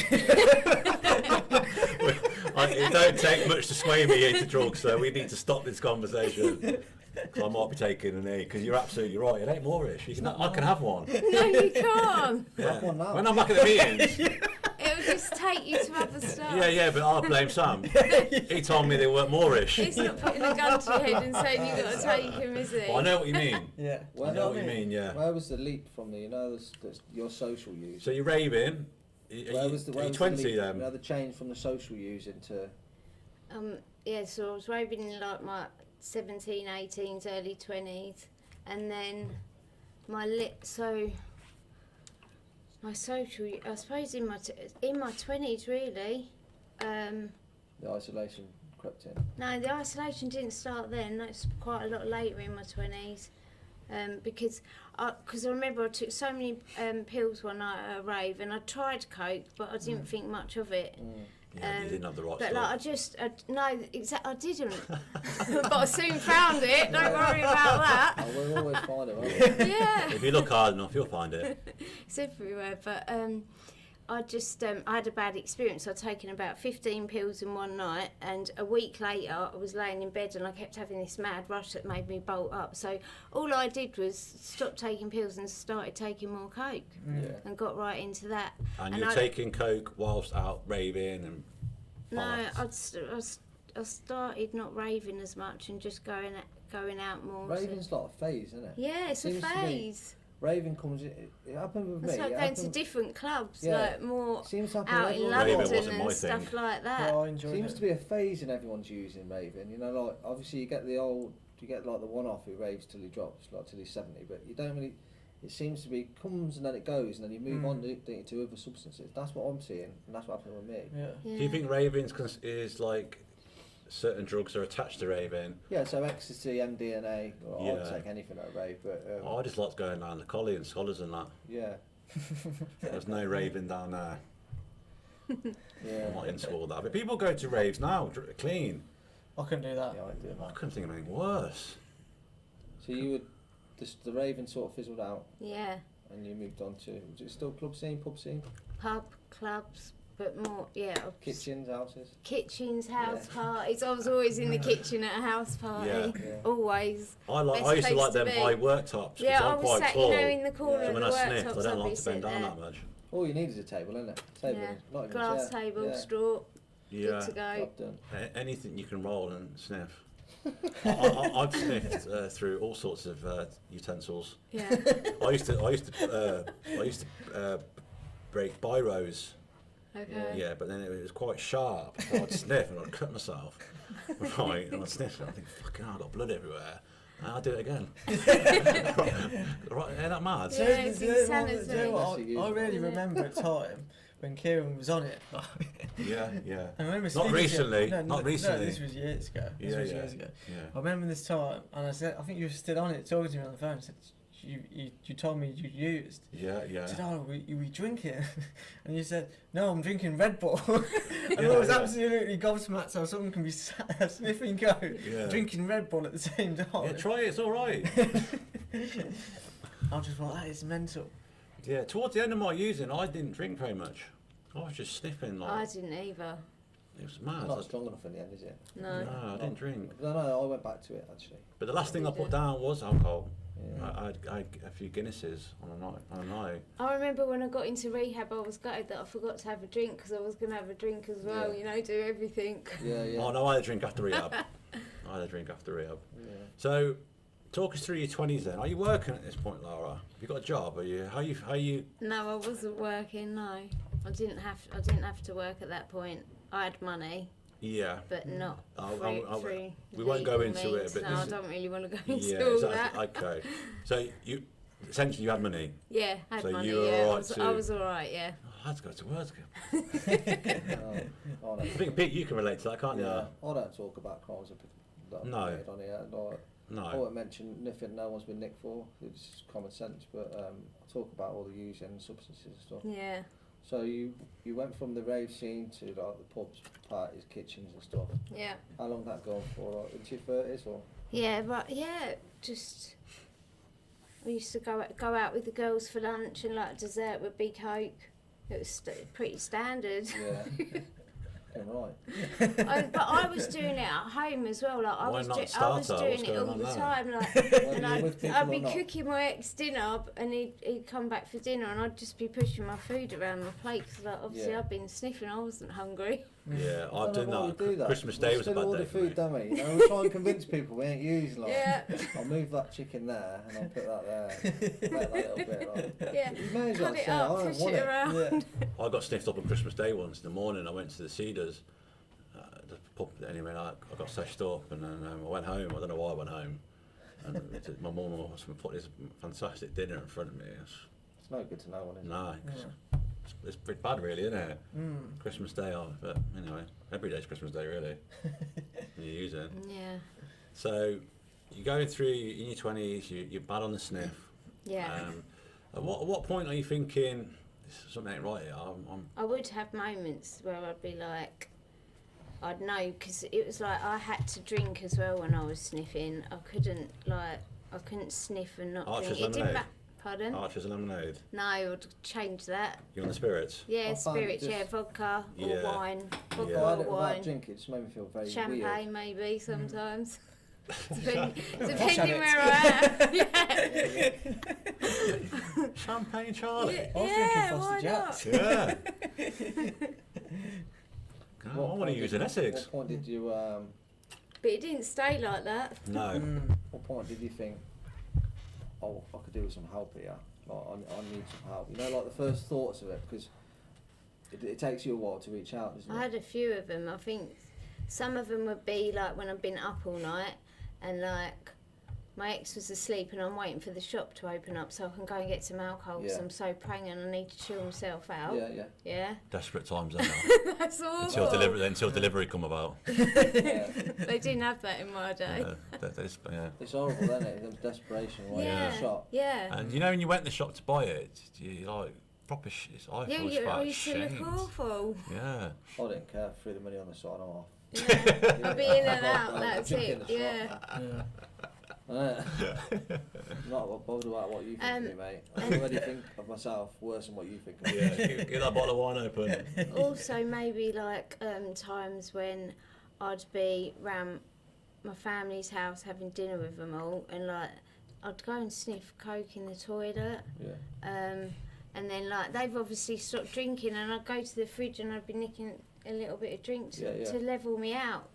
It don't take much to sway me into drugs, so we need to stop this conversation. Because I might be taking a knee. Because you're absolutely right. It ain't Moorish. I can have one. No, you can't. Have one now. When I'm back at the meetings. It'll just take you to other stuff. Yeah, but I'll blame Sam. He told me they weren't Moorish. He's not putting a gun to your head and saying you've got to take him, is he? But I know what you mean. Yeah. I know what you mean, yeah. Where was the leap from your social use? So you're raving. Where was the 20 leap, then? the change from the social use into? Yeah, so I was raving in like my 17, 18s, early 20s, and then my social, I suppose in my 20s really. The isolation crept in. No, the isolation didn't start then. That's quite a lot later in my 20s. Because I remember I took so many pills one night at a rave, and I tried coke, but I didn't think much of it. Yeah, you didn't have the right But stuff. like I didn't. But I soon found it. Don't worry about that. Oh, we'll always find it, won't we? Yeah, If you look hard enough, you'll find it. it's everywhere. But I just I had a bad experience. I'd taken about 15 pills in one night, and a week later I was laying in bed and I kept having this mad rush that made me bolt up. So all I did was stop taking pills and started taking more coke, Yeah. and got right into that. And you're taking coke whilst out raving and... No, bollocks. I started not raving as much and just going out more. Raving's like a phase, isn't it? Yeah, it's a Seems to me- phase. Raving comes. It happened with It's me. like it going to happened- different clubs, Yeah. like more Seems to happen out with in everyone. Raving London wasn't my and stuff thing. like that. Yeah, I enjoyed Seems it. to be a phase in everyone's using raving. You know, like obviously you get like the one-off who raves till he drops, like till he's 70. But you don't really. It seems to be comes and then it goes, and then you move on to other substances. That's what I'm seeing, and that's what happened with me. Yeah. Yeah. Do you think raving is like certain drugs are attached to raving? Yeah, so ecstasy, MDMA. Well, Yeah. I'd take anything at a rave, but I just like going down the collie and scholars and that. yeah, There's no raving down there. yeah. I'm not into all that. But people go to raves now, clean. I couldn't do that. Yeah, I do. I couldn't think of anything worse. So you would, the raving sort of fizzled out, Yeah, and you moved on to, was it still club scene, pub scene, pub, clubs, but more, kitchens, houses? kitchens, house Yeah. parties. I was always in the kitchen at a house party. Yeah. Yeah. Always. I Best used to place like to them be. high worktops because Yeah, I I'm was quite sat, tall. in the corner Yeah. So of when the I worktops, sniffed, I don't I'd like be to bend sitting down there. that much. All you need is a table, isn't it? Table, Yeah. not even Glass a chair. table, Yeah. straw, Yeah. good to go. Job done. Anything you can roll and sniff. I've sniffed through all sorts of utensils. Yeah. I used to break biros. Okay. Yeah, but then it was quite sharp. So I'd sniff and I'd cut myself. Right, and I'd sniff and I'd think, fucking hell, I've got blood everywhere. And I'd do it again. Right, ain't that mad? Yeah, it's Do you know what- insanity. do you know what That's a huge I really one. remember a time when Kieran was on it. Yeah. I remember Not speaking to recently, him- not recently. No, this was years ago. This was years ago. Yeah. I remember this time, and I said, I think you were still on it, talking to me on the phone. I said, you told me you used. Yeah. I said, oh, we drinking? And you said, no, I'm drinking Red Bull. And Yeah, I was yeah. absolutely gobsmacked how someone can be sniffing coke, Yeah. drinking Red Bull at the same time. Yeah, try it, it's alright. I was just like, that is mental. Yeah, towards the end of my using, I didn't drink very much. I was just sniffing, I like, didn't either. it was mad. Not strong enough in the end, is it? No. No, I didn't drink. No, I went back to it actually. But the last thing I put down was alcohol. Yeah. I had a few Guinnesses on a night. I remember when I got into rehab, I was gutted that I forgot to have a drink because I was going to have a drink as well, Yeah. you know, do everything. Yeah, yeah. Oh no, I had a drink after rehab. Yeah. Yeah. So, talk us through your 20s then. Are you working at this point, Lara? Have you got a job? Are you? How you? No, I wasn't working. No, I didn't have to work at that point. I had money, Yeah. but not through we won't go into legal it, means. but No, this I is- don't really want to go into Yeah, all exactly. that. Okay. So you essentially you had money. Yeah, I had So money. you were Yeah, alright I was all right. Yeah. Oh, let's go to work. Oh, I think Pete, you can relate to that, can't you? yeah. I don't talk about crimes that I've No. made on here. I No. won't mention nothing no one's been nicked for. It's common sense, but I talk about all the using substances and stuff. Yeah. So you went from the rave scene to like the pubs, parties, kitchens and stuff. Yeah. How long that going for? Like, into your 30s or? Yeah, but yeah, just we used to go out with the girls for lunch, and like dessert would be Coke. It was pretty standard. Yeah. Okay, right. But I was doing it at home as well. Like I Why was, not I was starter? What's doing it going all on the there? time. Like, Whether and you're with people I'd or be not. cooking my ex dinner, and he'd come back for dinner, and I'd just be pushing my food around my plate because like obviously Yeah. I'd been sniffing. I wasn't hungry. Yeah, I I've don't done know why that. we do that. Christmas We Day was a still bad order day for food, me. don't we? You know, we try and convince people we ain't used like. Yeah. I'll move that chicken there and I'll put that there. Let that little bit like. Yeah. You may as well Cut it say, up, I don't push want it it. around. I got sniffed up on Christmas Day once in the morning. I went to the Cedars, the pub anyway. I got seshed up, and then I went home. I don't know why I went home. And my mum and my husband put this fantastic dinner in front of me. It's no good to know one, is it? Nah, it's pretty bad, really, isn't it? Christmas Day, but anyway, every day's Christmas Day, really. when you use it. Yeah. So you're going through in your 20s. You're bad on the sniff. Yeah. At what point are you thinking something ain't right here? I would have moments where I'd be like, I'd know, because it was like I had to drink as well when I was sniffing. I couldn't sniff and not Archer's drink. lemonade? Pardon? Archer's and lemonade. No, I'd change that. You're on the spirits. Yeah, I find it spirits, just- yeah, vodka or Yeah. wine. Vodka Yeah. I had or it without wine. drinking, it just made me feel very Champagne weird. maybe sometimes. Depending had it. where I am. Yeah. Champagne Charlie. Yeah, I was drinking why Frosty Jacks. Yeah. God, I What want to point use did- an Essex. What point did you But it didn't stay like that. No. what point did you think, oh, I could do with some help here? Like, I need some help. You know, like the first thoughts of it, because it takes you a while to reach out, doesn't I it? had a few of them. I think some of them would be like when I've been up all night and like my ex was asleep and I'm waiting for the shop to open up so I can go and get some alcohol because Yeah. I'm so pregnant and I need to chill myself out. Yeah, yeah. Yeah. Desperate times then. That's all. until delivery come about. Yeah. They didn't have that in my day. Yeah. It's horrible, isn't it? The desperation while you're in Yeah. the shop. Yeah. And you know when you went in the shop to buy it, you like proper shit. I Yeah, feel you quite used to look ashamed. awful. Yeah. I didn't care, threw the money on the side, I'm off. Yeah. I'll be in and out, I'll that's jump in it. the shop. Yeah. I'm not bothered about what you think of me, mate. I already think of myself worse than what you think of me. Yeah. Get that bottle of wine open. Also maybe like times when I'd be round my family's house having dinner with them all and like I'd go and sniff coke in the toilet Yeah. and then like they've obviously stopped drinking and I'd go to the fridge and I'd be nicking a little bit of drink to level me out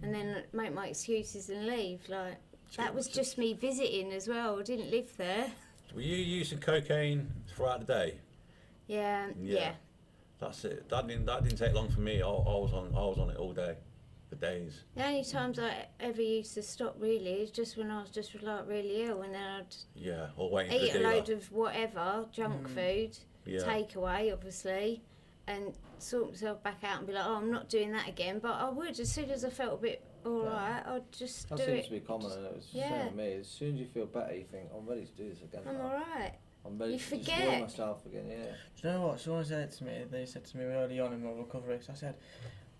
and then make my excuses and leave. Like that was just me visiting as well. I didn't live there. Were you using cocaine throughout the day? Yeah. That's it. That didn't take long for me. I was on it all day, for days. The only times I ever used to stop really is just when I was just like really ill and then I'd Yeah, or waiting eat for a the load dealer. of whatever, junk food, Yeah. takeaway obviously, and sort myself back out and be like, oh, I'm not doing that again. But I would, as soon as I felt a bit alright, I'd just That do seems it. to be common, and it was the Yeah. same with me. As soon as you feel better, you think, I'm ready to do this again. I'm now. alright. I'm ready You to just forget. enjoy myself again, yeah. Do you know what? Someone said it to me. They said to me early on in my recovery. So I said,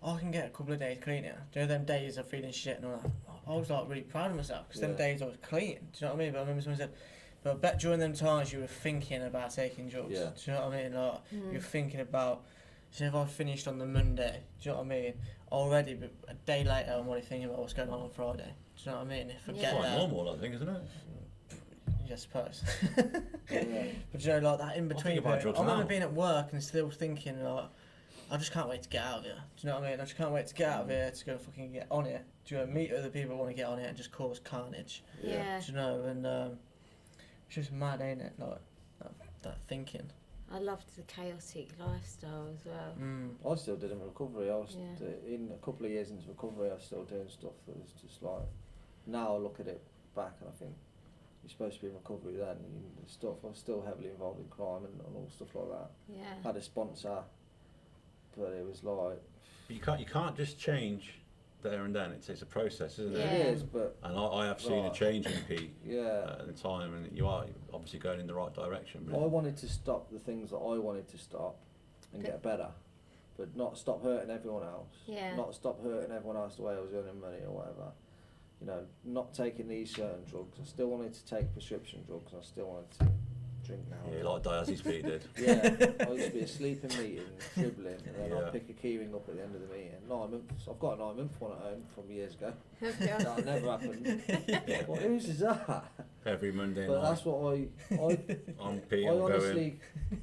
I can get a couple of days clean here. Do you know them days of feeling shit and all that? I was like really proud of myself because them Yeah. days I was clean. Do you know what I mean? But I remember someone said, but I bet during them times you were thinking about taking drugs. Yeah. Do you know what I mean? Like you're thinking about. So if I finished on the Monday, do you know what I mean? Already, but a day later, I'm already thinking about what's going on Friday. Do you know what I mean? Forget Yeah. Quite that. normal, I think, isn't it? I suppose. Yeah. But you know, like that in between. about period, drugs I remember now. being at work and still thinking like, I just can't wait to get out of here. Do you know what I mean? I just can't wait to get out of here to go fucking get on it. Do you know, meet other people who want to get on it and just cause carnage. Yeah. Do you know? And it's just mad, ain't it? Like that thinking. I loved the chaotic lifestyle as well. I still did it in recovery. I was Yeah. in a couple of years into recovery. I was still doing stuff that was just like. Now I look at it back and I think you're supposed to be in recovery then. I was still heavily involved in crime and all stuff like that. Yeah. Had a sponsor, but it was like. You can't just change there and then. It's a process, isn't Yeah. it? It is, but And I have seen a Right. change in Pete yeah. at the time, and you are obviously going in the right direction. I wanted to stop the things that I wanted to stop and But- get better, but not stop hurting everyone else. Yeah. Not stop hurting everyone else the way I was earning money or whatever. You know, not taking these certain drugs. I still wanted to take prescription drugs. And I still wanted to drink now. Yeah, like Diazzy's Pete did. Yeah, I used to be asleep in meetings, dribbling, and then Yeah. I'd pick a keyring up at the end of the meeting. 9 months. I've got a 9-month one at home from years ago. That never happened. Well, whose is that? Every Monday But night. that's what I'm Pete, I I'm honestly,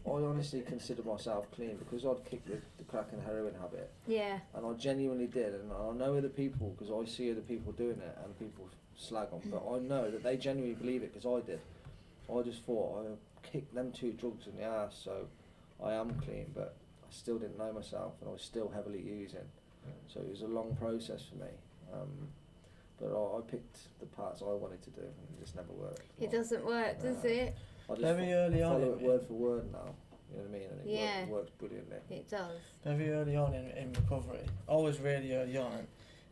I honestly consider myself clean because I'd kicked the crack and heroin habit, Yeah. and I genuinely did. And I know other people because I see other people doing it, and people slag on, but I know that they genuinely believe it because I did. I just thought I kicked them 2 drugs in the ass, so I am clean, but I still didn't know myself, and I was still heavily using. So it was a long process for me. But I picked the parts I wanted to do, and it just never worked. It doesn't work, does it? I just Very early on follow in it word for word now. You know what I mean? And it Yeah. works brilliantly. It does. Very early on in recovery, always really early on,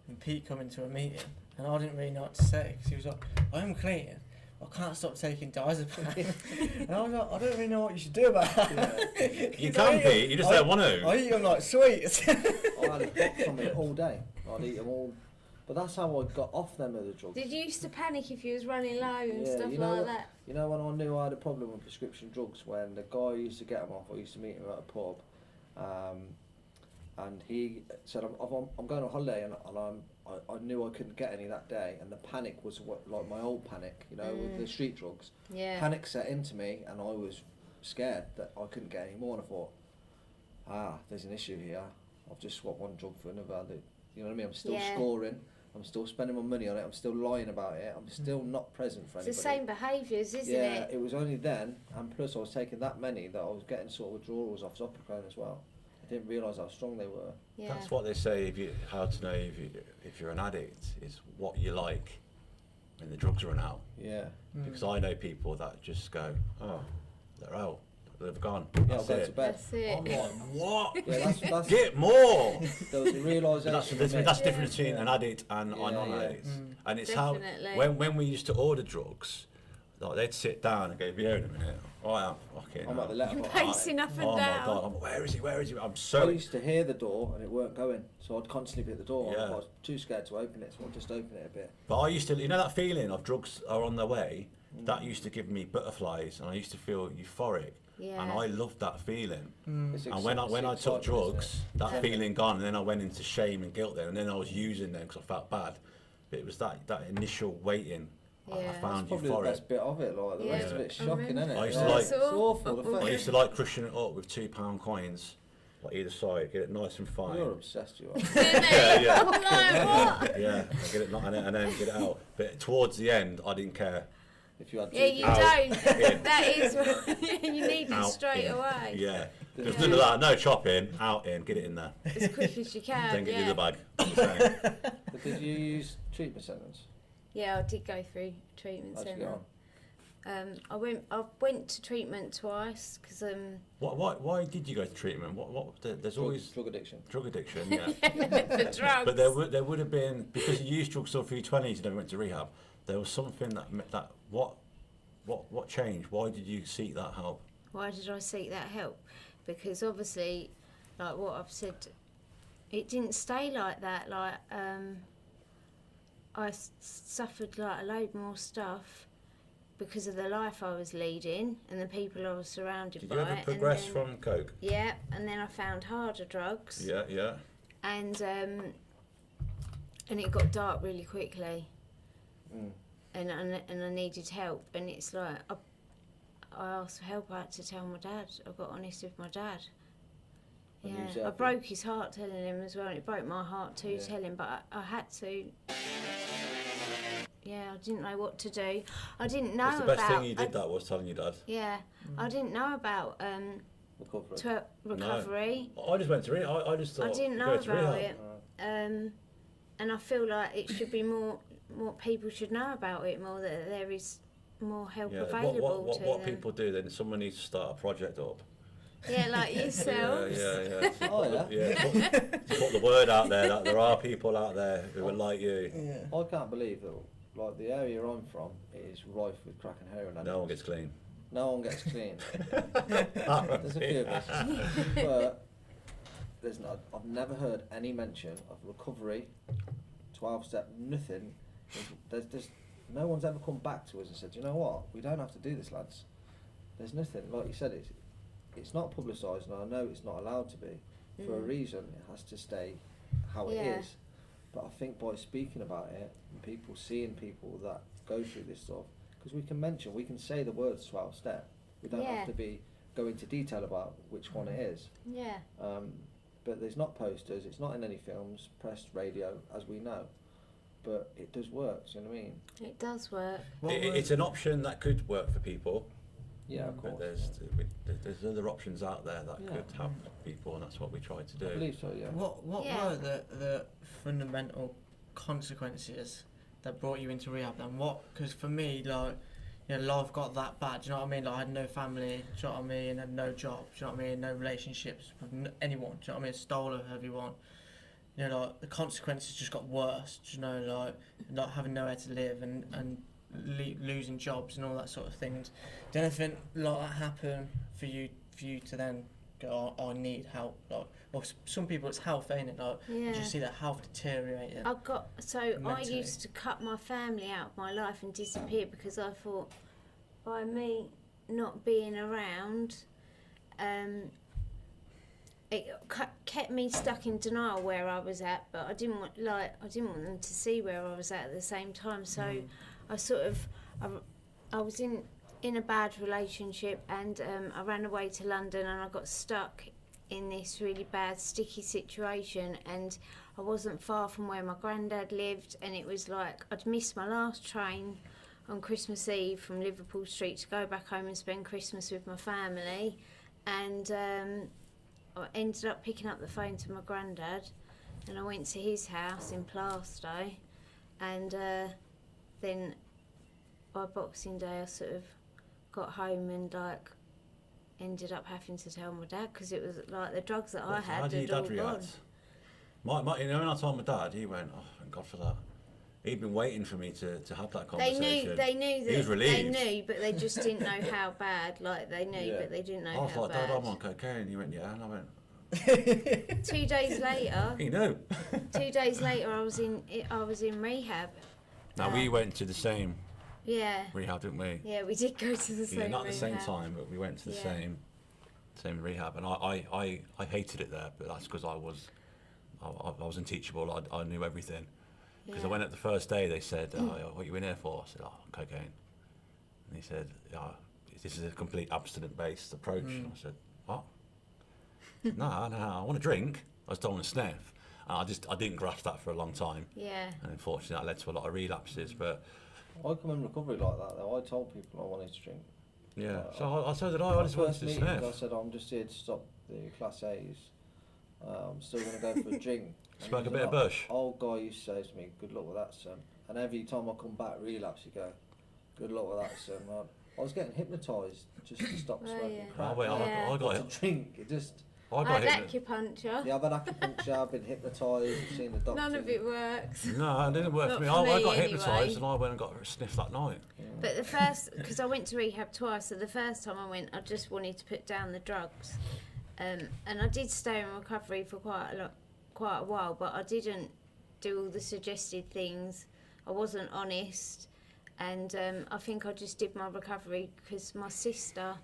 and Pete come into a meeting, and I didn't really know what to say because he was like, "I'm clean, I can't stop taking diazepam," and I was like, "I don't really know what you should do about that." You can, Pete, you just don't want to. I eat them like sweets. I had a box from it all day. I'd eat them all. But that's how I got off them other drugs. Did you used to panic if you was running low and Yeah, stuff you know like what- that? You know when I knew I had a problem with prescription drugs, when the guy who used to get them off, I used to meet him at a pub, and he said, I'm going on holiday, and I knew I couldn't get any that day, and the panic was like my old panic, you know, with the street drugs. Yeah. Panic set into me, and I was scared that I couldn't get any more, and I thought, there's an issue here. I've just swapped one drug for another. You know what I mean? I'm still Yeah. scoring. I'm still spending my money on it. I'm still lying about it. I'm still not present for It's anybody. the same behaviours, isn't Yeah, it? it was only then, and plus I was taking that many that I was getting sort of withdrawals off Zopiclone as well. I didn't realise how strong they were. Yeah. That's what they say. How to know if you're an addict is what you like when the drugs run out. Yeah. Because I know people that just go, oh, they're out, they've gone. Yeah, I'll That's go to it. bed. That's it. I'm like, what? Yeah, that's Get more. there was a realisation. That's for me. the difference between an addict and Yeah, a yeah. non-addict. And it's Definitely. how when we used to order drugs, like they'd sit down and go, "Be here in a minute." I am fucking. I'm at the hell. letterbox. Pacing up and Oh my down. god! Where is he? Where is he? I'm I so. used to hear the door and it weren't going, so I'd constantly be at the door. Yeah. I was too scared to open it, so I'd just open it a bit. But I used to, that feeling of drugs are on their way. That used to give me butterflies, and I used to feel euphoric. Yeah. And I loved that feeling. It's And when I it's took excitement, drugs, isn't that Yeah. feeling gone, and then I went into shame and guilt there, and then I was using them because I felt bad. But it was that initial waiting. I Yeah. found it? Probably the euphoric. best bit of it, like the Yeah. rest of it's I shocking, remember. isn't it? I used to Like, like- it's awful. The I I fact used to like crushing it up with £2 coins, like either side, get it nice and fine. you're obsessed, you are. Yeah, yeah. I'm like, what? Yeah, I get it, and then get it out. But towards the end, I didn't care. If you had Yeah, you Out. don't. In. That is what you need it Out, straight in. away. Yeah, there's Yeah. none of that. No chopping, out in, get it in there. As quick as you can. Then get yeah. you the bag. I'm saying. But did you use treatment centres? Yeah, I did go through treatment How'd you get centre. on? I went to treatment twice because Why did you go to treatment? There's always Drug addiction. drug addiction, yeah. for drugs. But there would have been, because you used drugs till through your 20s, you never went to rehab. There was something what changed? Why did you seek that help? Why did I seek that help? Because obviously, like what I've said, it didn't stay like that. Like I suffered like a load more stuff because of the life I was leading and the people I was surrounded Did by. you ever and progress then- from coke? Yeah, and then I found harder drugs. Yeah, yeah. And it got dark really quickly. Mm. And I needed help, and it's like I asked for help. I had to tell my dad. I got honest with my dad, And you was Yeah, I happy. broke his heart telling him as well, and it broke my heart too Yeah. telling, but I had to. Yeah, I didn't know what to do. I didn't know That's the about. best thing you did. That was telling your dad. Yeah, I didn't know about Recovery. recovery. I just went to rehab. I just thought. I didn't go know to about rehab. it, and I feel like it should be more people should know about it more. That there is more help Yeah. available What to what them. people do then? Someone needs to start a project up. Yeah, like Yeah, yourselves. yeah. Oh, yeah. Put the word out there that there are people out there who are like you. Yeah. I can't believe that, like, the area I'm from is rife with crack and heroin addicts. No one gets clean. No one gets clean. There's a few of us. But there's not, I've never heard any mention of recovery, 12-step, nothing. There's no one's ever come back to us and said, you know what, we don't have to do this, lads. There's nothing. Like you said, it's not publicised, and I know it's not allowed to be. For a reason, it has to stay how it Yeah. is. But I think by speaking about it, and people seeing people that go through this stuff, because we can say the words 12-step. We don't Yeah. have to be go into detail about which one it is. Yeah. But there's not posters, it's not in any films, press, radio, as we know. But it does work, do you know what I mean? It does work. It's an option that could work for people. Yeah, of But course. there's other options out there that Yeah. could help people, and that's what we try to do. I believe so, yeah. What Yeah. were the fundamental consequences that brought you into rehab then? Because for me, like, you know, life got that bad, do you know what I mean? Like, I had no family, do you know what I mean? And no job, do you know what I mean? No relationships with anyone, do you know what I mean? Stole of everyone. You know, like, the consequences just got worse, do you know, like not having nowhere to live and losing jobs and all that sort of things. Did anything like that happen for you to then go, oh, I need help? Like, or some people it's health, ain't it? Like, Yeah. you see their health deteriorating. I Mentally. used to cut my family out of my life and disappear because I thought by me not being around, it kept me stuck in denial where I was at, but I didn't want them to see where I was at the same time. So I was in a bad relationship, and I ran away to London, and I got stuck in this really bad sticky situation, and I wasn't far from where my granddad lived, and it was like I'd missed my last train on Christmas Eve from Liverpool Street to go back home and spend Christmas with my family, and I ended up picking up the phone to my granddad, and I went to his house in Plaistow, and then by Boxing Day I sort of got home and like ended up having to tell my dad because it was like the drugs that I How had did your had all dad gone. react? When I told my dad, he went, "Oh, thank God for that." He'd been waiting for me to have that They conversation. knew He was that relieved. they knew, but they just didn't know how bad. Like they knew, Yeah. but they didn't know I was how like, "Dad, bad. I'm on cocaine." He went, "Yeah," and I went, 2 days later, "He knew." 2 days later, I was in rehab. Now we went to the same Yeah, rehab, didn't we? yeah, we did go to the same. Yeah, not at the same rehab. time, but we went to the Yeah. same rehab, and I hated it there, but that's because I was unteachable. I knew everything. Because I went at the first day, they said, "What are you in here for?" I said, "Oh, cocaine." And he said, "This is a complete abstinent-based approach." I said, "What?" No, I want to drink. I just don't want to sniff. And I didn't grasp that for a long time, Yeah, and unfortunately, that led to a lot of relapses. But I come in recovery like that though. I told people I wanted to drink. yeah, so I said that I just wanted First to meeting, I sniff. said I'm just here to stop the Class A's. I'm still going to go for a drink. And Smoke a there's bit of bush. Old guy used to say to me, "Good luck with that, son." And every time I come back relapse, you go, "Good luck with that, son." I was getting hypnotised just to stop Oh, smoking yeah. crack. I got Not hit. to drink. It just. I I got had hit. acupuncture. Yeah, I've had acupuncture. I've been hypnotised. I've seen the doctor. None of it works. No, it didn't work Not for me. for I me got anyway. hypnotised and I went and got a sniff that night. But the first, because I went to rehab twice, so the first time I went, I just wanted to put down the drugs, and I did stay in recovery for quite a while, but I didn't do all the suggested things. I wasn't honest, and I think I just did my recovery because my sister,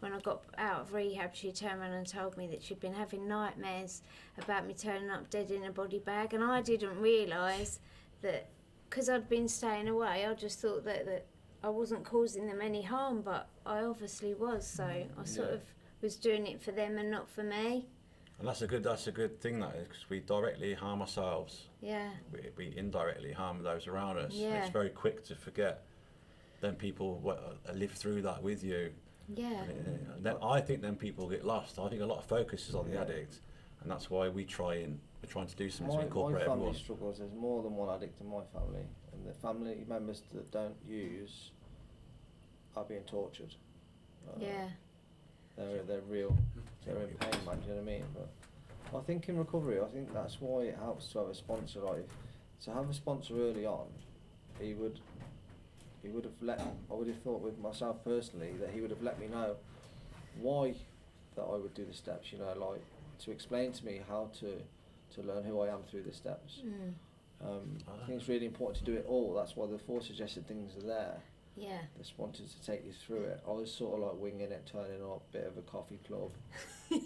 when I got out of rehab, she turned around and told me that she'd been having nightmares about me turning up dead in a body bag, and I didn't realise that because I'd been staying away, I just thought that I wasn't causing them any harm, but I obviously was, so I sort of was doing it for them and not for me. And that's a good thing, that is, because we directly harm ourselves. Yeah. We indirectly harm those around us. Yeah. It's very quick to forget. Then people live through that with you. Yeah. And then I think then people get lost. I think a lot of focus is on the addict, and that's why we're trying to do something to incorporate my family everyone. struggles. There's more than one addict in my family, and the family members that don't use are being tortured. Yeah. They're real. They're in pain, man. Do you know what I mean? But I think in recovery, I think that's why it helps to have a sponsor. Like, to have a sponsor early on, he would have let. I would have thought with myself personally that he would have let me know why that I would do the steps. You know, like to explain to me how to learn who I am through the steps. I think it's really important to do it all. That's why the 4 suggested things are there. Yeah. The sponsors to take you through it. I was sort of like winging it, turning up, bit of a coffee club.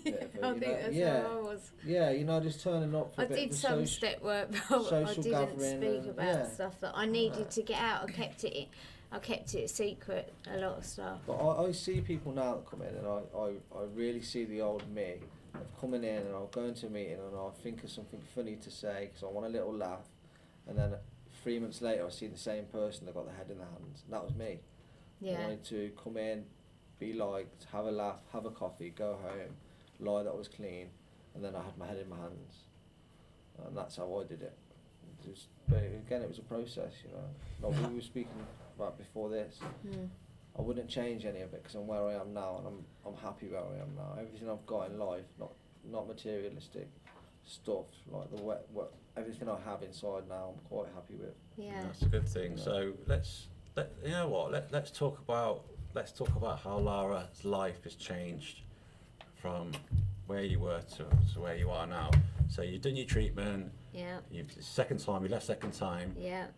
Bit of a, I think that's how I was. Yeah, you know, just turning up for I a bit did of a some step work, but I social didn't gathering speak and- about yeah. stuff that I needed to get out. I kept it secret, a lot of stuff. But I see people now that come in, and I really see the old me of coming in, and I'll go into a meeting and I'll think of something funny to say because I want a little laugh, and then 3 months later I see the same person, they've got their head in their hands. And that was me. I Yeah. wanted to come in, be liked, have a laugh, have a coffee, go home, lie that I was clean, and then I had my head in my hands. And that's how I did it. But again, it was a process, you know. Like we were speaking about before this, I wouldn't change any of it because I'm where I am now, and I'm happy where I am now. Everything I've got in life, not materialistic stuff, like everything I have inside now, I'm quite happy with. Yeah. That's a good thing. So let's talk about how Lara's life has changed from where you were to where you are now. So you've done your treatment. Yeah. You left second time. Yeah.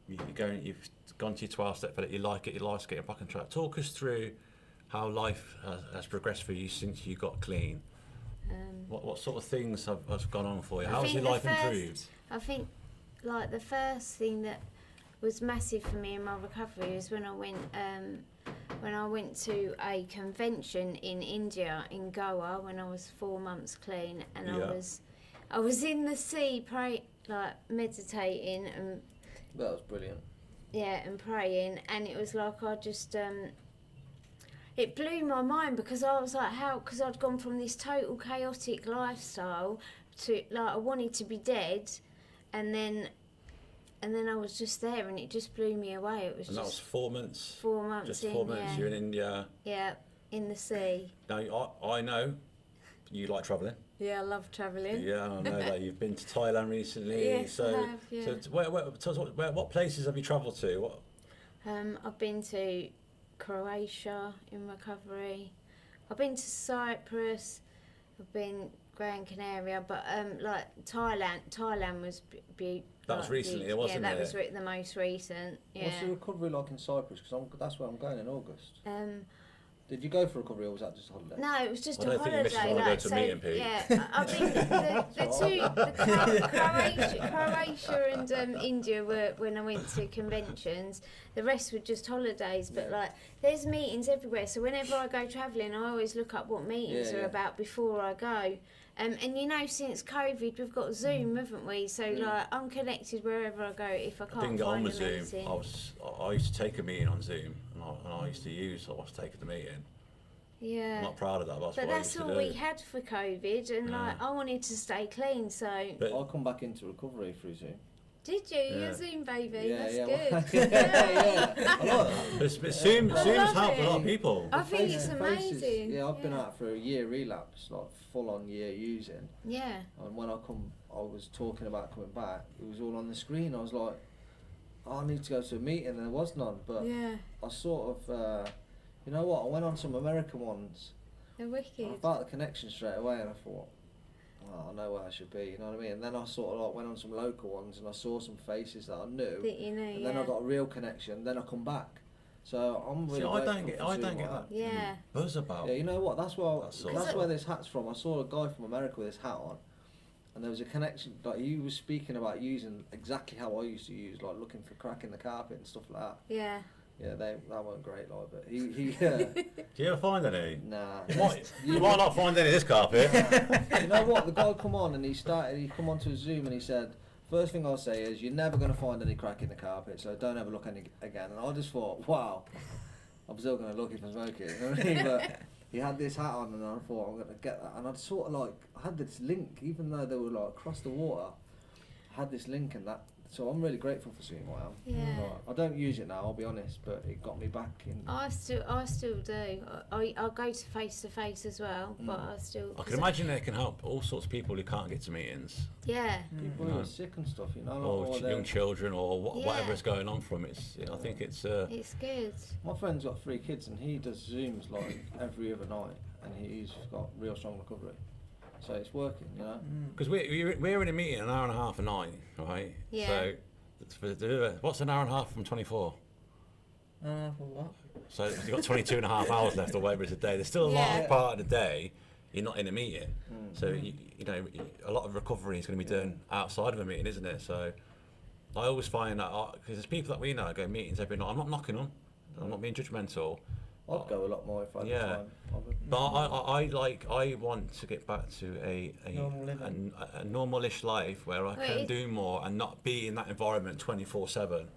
You've gone to your 12-step, but you like it. Your life's getting back on track. Talk us through how life has progressed for you since you got clean. What sort of things have gone on for you? How has your life improved? I think, like, the first thing that was massive for me in my recovery was when I went to a convention in India, in Goa, when I was 4 months clean, and Yeah. I was in the sea, meditating and That was brilliant. and praying, and it was like I just it blew my mind because I was like, because I'd gone from this total chaotic lifestyle to, like, I wanted to be dead, and then I was just there, and it just blew me away. It was And that was 4 months. 4 months Just in, 4 months. yeah. You're in India. Yeah, in the sea. Now I know you like travelling. Yeah, I love travelling. Yeah, and I know that you've been to Thailand recently. Yes, I have, yeah. So tell us what places have you travelled to? What? I've been to Croatia in recovery. I've been to Cyprus. I've been Gran Canaria, but like Thailand was That was recently, wasn't yeah, that it? was the most recent. Yeah. What's the recovery like in Cyprus? Because that's where I'm going in August. Um, Did you go for recovery or was that just a holiday? no, it was just I a don't think your missus holiday. wanna go Like, to so, meeting, Pete. yeah, I mean Croatia and India were when I went to conventions. The rest were just holidays. But like, there's meetings everywhere. So whenever I go travelling, I always look up what meetings are about before I go. And you know, since COVID, we've got Zoom, haven't we? So like, I'm connected wherever I go. If I I can't didn't get on find with a Zoom. meeting. I used to take a meeting on Zoom, and I used to use. I was taking the meeting. Yeah. I'm not proud of that, but But what I used that's to all do. we had for COVID, and like, I wanted to stay clean. So But I'll come back into recovery through Zoom. did you? Yeah. You're a Zoom baby. Yeah, That's yeah, good. well, yeah. I like that. but Zoom's love helped a lot of it. people. I think it's Faces. amazing. Yeah, I've been out for a year relapse, like full on year using. Yeah. And when I was talking about coming back, it was all on the screen. I was like, I need to go to a meeting, and there was none. But Yeah. I sort of, you know what, I went on some American ones. They're I wicked. felt the connection straight away, and I thought, oh, I know where I should be, you know what I mean? And then I sort of like went on some local ones, and I saw some faces that I knew. That you know, And yeah. then I got a real connection, then I come back. So I'm really See, I grateful don't get for Zoom that like Yeah. buzz about. Yeah, you know what? That's sort of where this hat's from. I saw a guy from America with this hat on, and there was a connection. Like he was speaking about using exactly how I used to use, like looking for crack in the carpet and stuff like that. Yeah. Yeah, that weren't great, like, but he Do you ever find any? nah. You might not find any of this carpet. You know what? The guy come on and he come onto a Zoom and he said, first thing I'll say is, you're never going to find any crack in the carpet, so don't ever look any again. And I just thought, wow, I'm still going to look if I'm smoking. You know what I mean? But he had this hat on and I thought, I'm going to get that. And I'd sort of like, I had this link, even though they were like across the water, I had this link and that. So I'm really grateful for seeing what I am. Yeah. Like, I don't use it now, I'll be honest, but it got me back in. I still do. I go to face as well, but I still. I can imagine it can help all sorts of people who can't get to meetings, Yeah. People who are sick and stuff, you know. or they're- young children, or Yeah. whatever is going on from it. I think it's. It's good. My friend's got 3 kids and he does Zooms like every other night and he's got real strong recovery. So it's working, you know. Because we're in a meeting an hour and a half a night, right? Yeah. So what's an hour and a half from 24? For what? So you've got 22 and a half hours left or whatever it's a day. There's still a Yeah. large part of the day you're not in a meeting. So you know a lot of recovery is going to be done outside of a meeting, isn't it? So I always find that because there's people that we know go meetings every night. I'm not knocking them. I'm not being judgmental. I'd go a lot more if I had the Yeah. time. I would. But I want to get back to a Normal living. a normal-ish life where I Well, can it- do more and not be in that environment 24/7.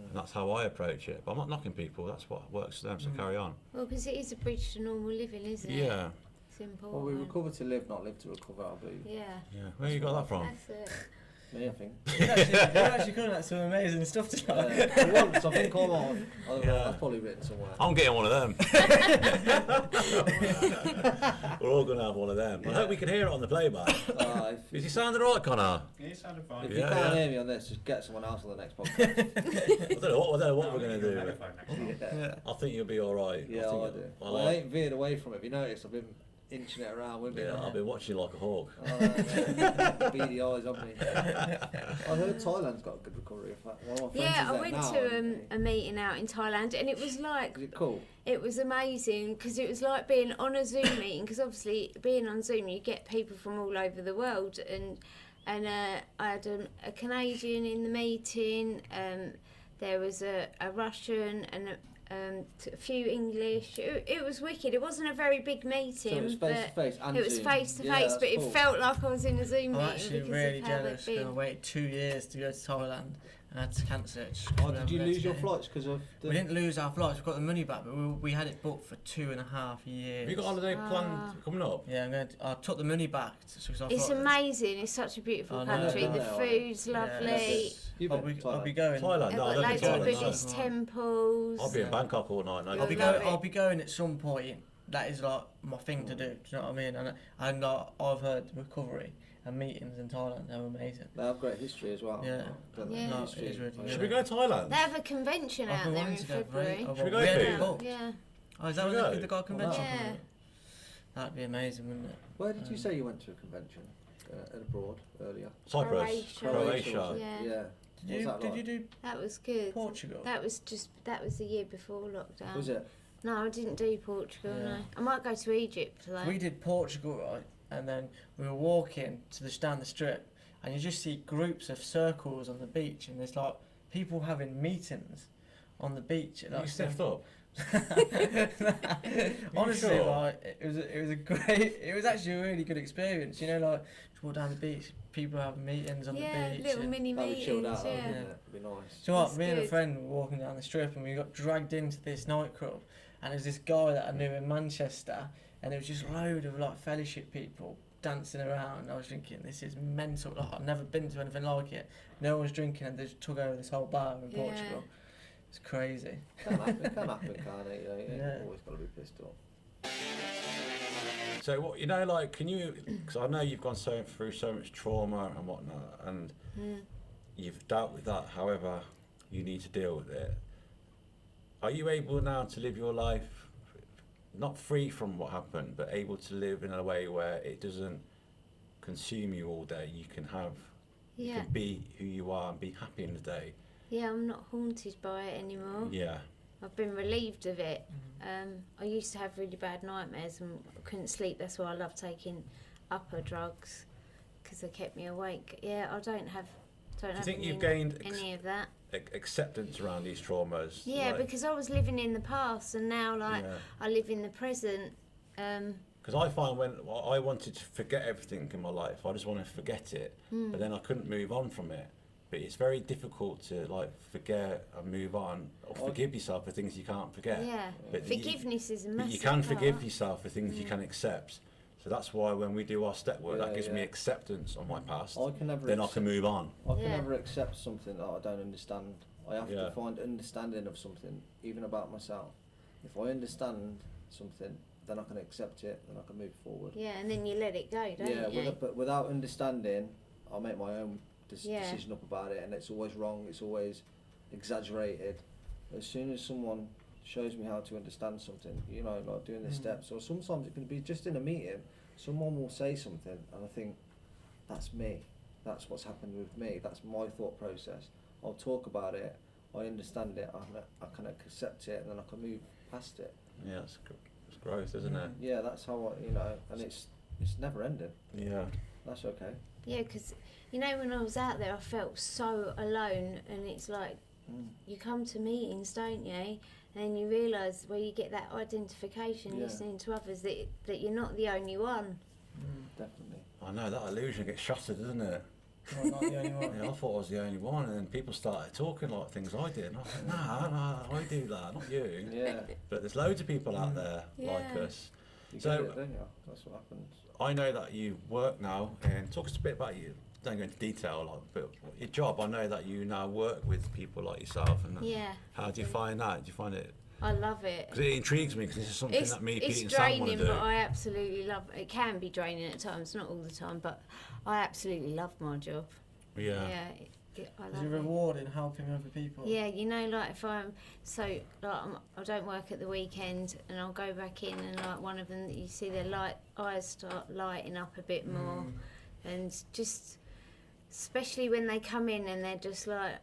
And that's how I approach it. But I'm not knocking people. That's what works for them. So carry on. Well, because it is a bridge to normal living, isn't it? Yeah, It's important. Well, we recover to live, not live to recover, I believe. Yeah. yeah. Where you got that from? That's it. Me, I think. You're actually coming at some amazing stuff tonight. Once, I think I'm on. Yeah. I've probably written somewhere. I'm getting one of them. We're all going to have one of them. I hope we can hear it on the playback. Is he sounding right, Connor? Yeah, it sounded fine. If you Yeah, can't yeah. hear me on this, just get someone else on the next podcast. I don't know what we're going to do. Megaphone next time. Yeah, I think you'll be all right. yeah, think I do. I Well, I like- ain't veered away from it. Have you noticed? I've been inching it around with me. Yeah, I've been watching you like a hawk. Beady eyes on me. I heard Thailand's got a good recovery. In fact, one of my friends Yeah, is I there went now, to and a meeting out in Thailand, and it was like Is it cool? it was amazing because it was like being on a Zoom meeting. Because obviously, being on Zoom, you get people from all over the world, and I had a Canadian in the meeting. There was a Russian and a few English. It was wicked. It wasn't a very big meeting, So it was face to but face and it was Zoom. face to Yeah, face. that's But cool. it felt like I was in a Zoom I'm meeting actually because really of how jealous. they'd I been. waited 2 years to go to Thailand and I had to cancel it. Just Oh, couldn't did you have lose your it. flights because of the... We didn't lose our flights. We got the money back, but we had it booked for 2.5 years. Have you got a holiday planned coming up? Yeah, I took the money back because I It's thought amazing. It's such a beautiful Oh, no, country. no, The no, food's Yeah, lovely. You've I'll been be, to I'll be Thailand. going. Thailand? They've No, I got don't loads think of Thailand. Buddhist no. temples. I'll be in Bangkok all night. I'll be love going. it. I'll be going at some point. That is like my thing to do. Do you know what I mean? And I've heard recovery and meetings in Thailand are amazing. They have great history as well. Yeah. Got Yeah. No, history. it is really good. Should we go to Thailand? They have a convention I've out been there in wanting to go, February. right? Should we go, had Pete? it booked. Yeah. Oh, is that Should we when go? they got a convention? Yeah. coming up? That'd be amazing, wouldn't it? Where did you say you went to a convention abroad earlier? Cyprus, Croatia. Croatia. Yeah. Yeah. Did What's that did like? you do That was good. Portugal? That was the year before lockdown. Was it? No, I didn't do Portugal. Yeah. No, I might go to Egypt though. We did Portugal, right? And then we were walking down the strip, and you just see groups of circles on the beach, and there's like people having meetings on the beach. You stiffed up. Honestly, sure? like it was actually a really good experience. You know, like to walk down the beach, people having meetings on yeah, the beach. little and- mini That would meetings. chilled out. Yeah. Wouldn't it? It'd be nice. So what? That's Me and a good. friend were walking down the strip, and we got dragged into this nightclub, and there's this guy that I knew in Manchester, and there was just load of like fellowship people dancing around. I was thinking, this is mental. Like, I've never been to anything like it. No one's drinking, and they just took over this whole bar in Yeah. Portugal. It's crazy. Can happen, can't it? You know, you Yeah. ain't always got to be pissed off. So what like, can you? Because I know you've gone through so much trauma and whatnot, and you've dealt with that. However, you need to deal with it. Are you able now to live your life, not free from what happened, but able to live in a way where it doesn't consume you all day? You can have, you Yeah. can be who you are and be happy in the day. Yeah, I'm not haunted by it anymore. Yeah. I've been relieved of it. I used to have really bad nightmares and I couldn't sleep. That's why I love taking upper drugs because they kept me awake. Yeah, I don't have Don't you have think any, you've gained any of that. acceptance around these traumas? Yeah, Like, because I was living in the past and now like Yeah. I live in the present. because I find when I wanted to forget everything in my life, I just want to forget it, but then I couldn't move on from it. But it's very difficult to like forget and move on, or forgive yourself for things you can't forget. Yeah, But forgiveness is a But massive you can forgive part. yourself for things you can accept. So that's why when we do our step work, that Yeah, gives me yeah. acceptance on my past. I can never Then I accept, can move on. I can Yeah. never accept something that I don't understand. I have Yeah. to find understanding of something, even about myself. If I understand something, then I can accept it, then I can move forward. Yeah, and then you let it go, don't Yeah, you? but without understanding, I'll make my own Yeah. decision up about it, and it's always wrong, it's always exaggerated. As soon as someone shows me how to understand something, you know, like doing the steps, or sometimes it can be just in a meeting, someone will say something, and I think, that's me, that's what's happened with me, that's my thought process. I'll talk about it, I understand it, I can accept it, and then I can move past it. Yeah, it's growth, isn't it? Yeah, that's how I, you know, and it's never ending. Yeah. That's okay. Yeah, because you know when I was out there, I felt so alone, and it's like you come to meetings, don't you? And then you realise where you get that identification, Yeah. listening to others, that you're not the only one. Definitely. I know, that illusion gets shattered, doesn't it? Well, not the only one. Yeah, I thought I was the only one, and then people started talking like things I did. And I was like, nah, I do that, not you. Yeah. But there's loads of people out there like Yeah. us. You So- get it, don't you? That's what happens. I know that you work now, and talk us a bit about you. Don't go into detail, like, but your job. I know that you now work with people like yourself, and Yeah. how do you find that? Do you find it? I love it. Because it intrigues me, because this is something that me, it's Pete, and Sam want draining, to do. but I absolutely love it. It can be draining at times, not all the time, but I absolutely love my job. Yeah. Yeah, I There's love a it. reward in helping other people. Yeah, you know, like if I'm I don't work at the weekend, and I'll go back in, and like one of them, you see their eyes start lighting up a bit more, and just especially when they come in and they're just like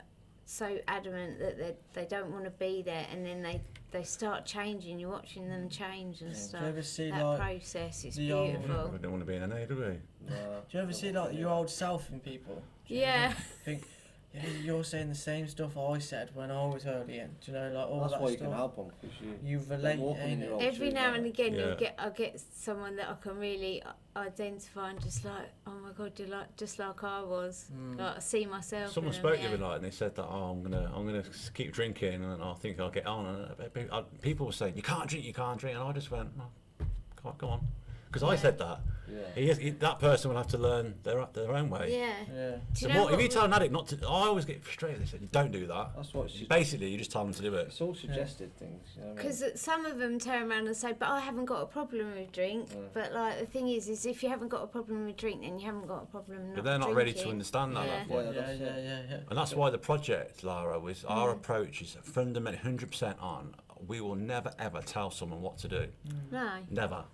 so adamant that they don't want to be there, and then they start changing. You're watching them change and stuff. Do you ever see That like process is the old- beautiful. We don't want to be in an A, do we? No. Do you ever see like your old self in people? Do you Yeah. ever think, yeah, you're saying the same stuff I said when I was early in. Do you know, like all That's that why you stuff? can help them, because You they're relate, walking in ain't your it? old Every shoes, now aren't and they? again, Yeah. I get someone that I can really identify and just like, oh my god, you're like just like I was. Like I see myself. Someone in them, spoke the yeah. other night, and they said that, oh, I'm gonna keep drinking, and I think I'll get on. And people were saying, you can't drink, and I just went, no, go on, because I Yeah. said that. Yeah. That person will have to learn their own way. Yeah. Yeah. Do So you know what, if what you tell an addict not to, I always get frustrated. They said, you don't do that. That's what it's Basically, you just tell them to do it. It's all suggested things, you know what I mean? Because some of them turn around and say, but I haven't got a problem with drink. But like the thing is if you haven't got a problem with drink, then you haven't got a problem not But they're not ready to drinking. understand that at Yeah. that point. Yeah, Yeah, that's yeah, it. yeah. And that's why the project, Lara, was our approach is fundamentally 100% on. We will never ever tell someone what to do. No. Never.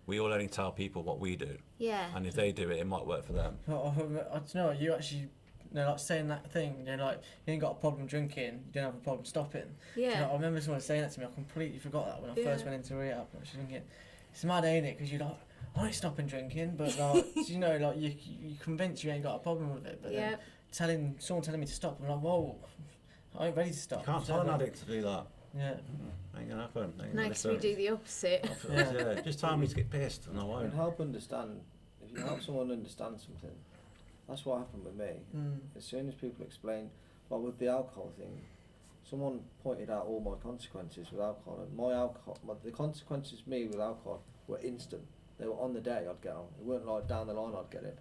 We all only tell people what we do, Yeah. and if they do it, it might work for them. I don't know, you actually, you know, like saying that thing, you know, like, you ain't got a problem drinking, you don't have a problem stopping. Do you know, Yeah. I remember someone saying that to me, I completely forgot that when I Yeah. first went into rehab, I was drinking. It's mad, ain't it? Because you're like, I ain't stopping drinking, but like, you know, like, you convinced you ain't got a problem with it, but Yeah. then someone telling me to stop, I'm like, whoa, I ain't ready to stop. You can't tell an addict to do that. Yeah. Ain't gonna happen. Ain't No, gonna 'cause we listen. do the opposite. Yeah. Just tell me to get pissed, and I And won't. help understand, if you help someone understand something, that's what happened with me. As soon as people explain, like with the alcohol thing, someone pointed out all my consequences with alcohol, and the consequences me with alcohol were instant. They were on the day I'd get them. It weren't like down the line I'd get it.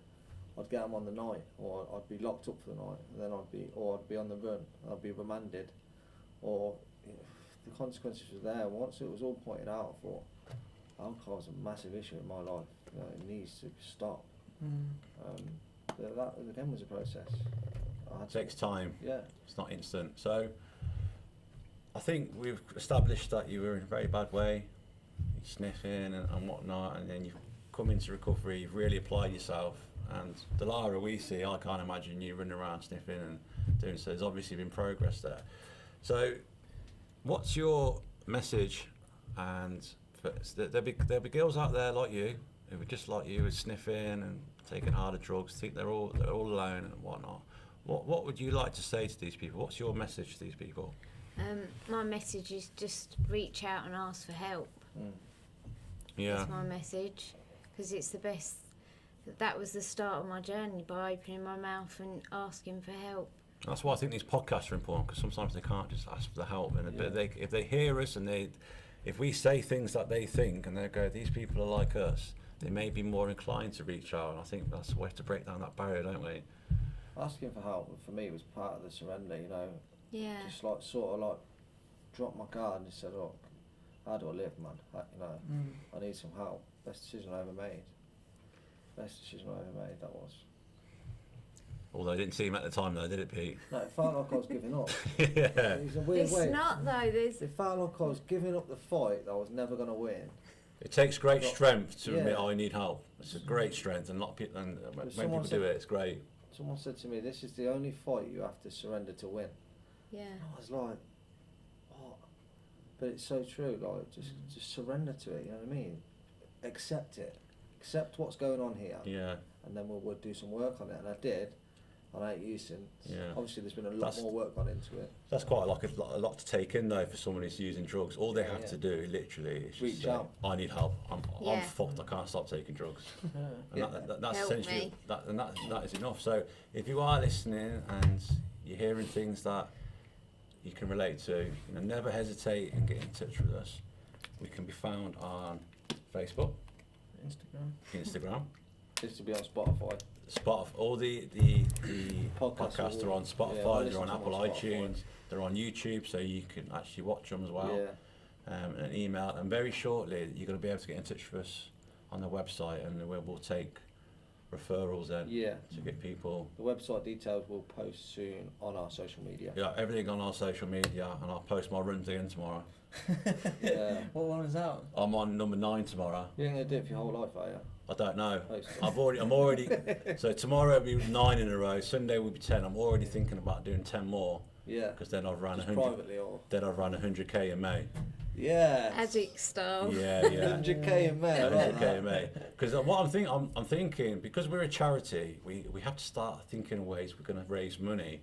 I'd get them on the night, or I'd be locked up for the night, and then I'd be on the run, and I'd be remanded, or the consequences were there. Once it was all pointed out, I thought alcohol's a massive issue in my life. You know, it needs to stop. That again was a process. It takes time. Yeah. It's not instant. So I think we've established that you were in a very bad way, you're sniffing and whatnot, and then you've come into recovery, you've really applied yourself, and the Lara we see, I can't imagine you running around sniffing and doing so. There's obviously been progress there. So what's your message? And there'll be girls out there like you, who are just like you, who are sniffing and taking harder drugs, think they're all alone and whatnot. What would you like to say to these people? What's your message to these people? My message is just reach out and ask for help. Yeah. That's my message, because it's the best. That was the start of my journey, by opening my mouth and asking for help. That's why I think these podcasts are important, because sometimes they can't just ask for the help. And but if they hear us and if we say things that they think and they go, these people are like us, they may be more inclined to reach out. And I think that's the way to break down that barrier, don't we? Asking for help for me was part of the surrender, you know. Yeah. Just like sort of like dropped my guard and just said, look, how do I live, man? You know, I need some help. Best decision I ever made. Best decision I ever made, that was. Although it didn't seem at the time though, did it, Pete? No, it felt like I was giving up. Yeah. It's a weird It's way. not though. There's It felt like I was giving up the fight that I was never going to win. It takes great strength to Yeah. admit I need help. It's a great strength, and a lot of people, and when someone people said- do it, it's great. Someone said to me, this is the only fight you have to surrender to win. yeah. I was like, what? But it's so true, like, just surrender to it, you know what I mean? Accept it. Accept what's going on here. Yeah. And then we'll do some work on it. And I did. And I ain't used since. Yeah. Obviously, there's been a lot That's- more work gone into it. That's quite a lot to take in though for someone who's using drugs. All they have Yeah. to do literally is Reach just say, out. I need help. I'm Yeah. fucked. I can't stop taking drugs. Yeah. And Yeah. that's Help essentially me. that is enough. So if you are listening and you're hearing things that you can relate to, you know, never hesitate and get in touch with us. We can be found on Facebook, Instagram, Just to be on Spotify. Spotify. All the podcasts are on yeah, I Spotify. listen They're on to them Apple on Spotify. iTunes. They're on YouTube, so you can actually watch them as well. Yeah. And email. And very shortly, you're going to be able to get in touch with us on the website, and we'll take referrals then Yeah. to get people. The website details will post soon on our social media. Yeah, everything on our social media, and I'll post my runs again tomorrow. Yeah. What one is that? I'm on number 9 tomorrow. You ain't going to do it for your whole life, are you? I don't know. Post it. I'm already. So tomorrow will be 9 in a row. Sunday will be 10. I'm already thinking about doing 10 more Yeah. because then I've run Just 100. privately or... Then I've run 100k in May. Yeah. Addict style. Yeah. 100k in May. I like 100k that. in May. Because what I'm thinking, because we're a charity, we have to start thinking of ways we're going to raise money.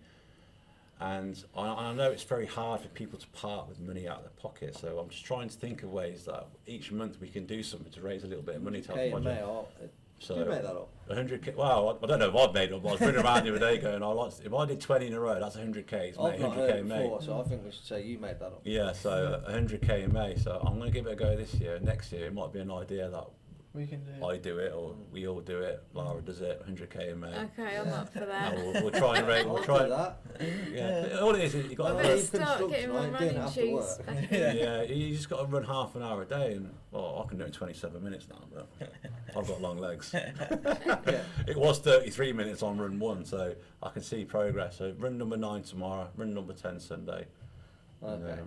And I know it's very hard for people to part with money out of their pocket, so I'm just trying to think of ways that each month we can do something to raise a little bit of money to help the 100k in May. project. So You made that up. 100k. Well, I don't know if I've made it up. I was running around the other day going, if I did 20 in a row, that's 100k. It's I've not 100k heard in it May. before, so I think we should say you made that up. Yeah, so 100k in May. So I'm going to give it a go this year. Next year, it might be an idea that We can do. I do it or we all do it. Lara does it. 100k in May. Okay, I'm up for that. And we'll try and raise. I'll We'll do try. that. Yeah. All it is you got I to better Well, run. you can start stop getting my tonight, doing it running after shoes. work. back. Yeah, you just got to run half an hour a day, and I can do it in 27 minutes now. But I've got long legs. Yeah. It was 33 minutes on run 1, so I can see progress. So run number 9 tomorrow, run number 10 Sunday. And, Okay.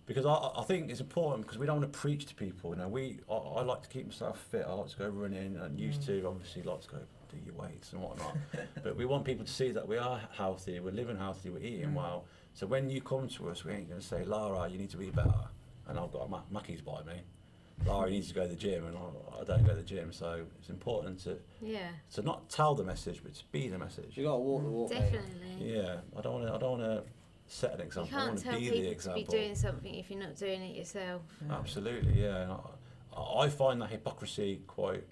because I think it's important because we don't want to preach to people. You know, I like to keep myself fit. I like to go running and used to obviously like to go do your weights and whatnot. But we want people to see that we are healthy, we're living healthy, we're eating well. So when you come to us, we ain't going to say, Lara, you need to eat better. And I've got Mackey's by me. Lara, you need to go to the gym, and I don't go to the gym. So it's important to not tell the message, but to be the message. You got to walk the walk, mate. Definitely. Yeah, I don't want to set an You example. I can't want to tell be the people to example. be doing something if you're not doing it yourself. Absolutely, yeah. And I find that hypocrisy quite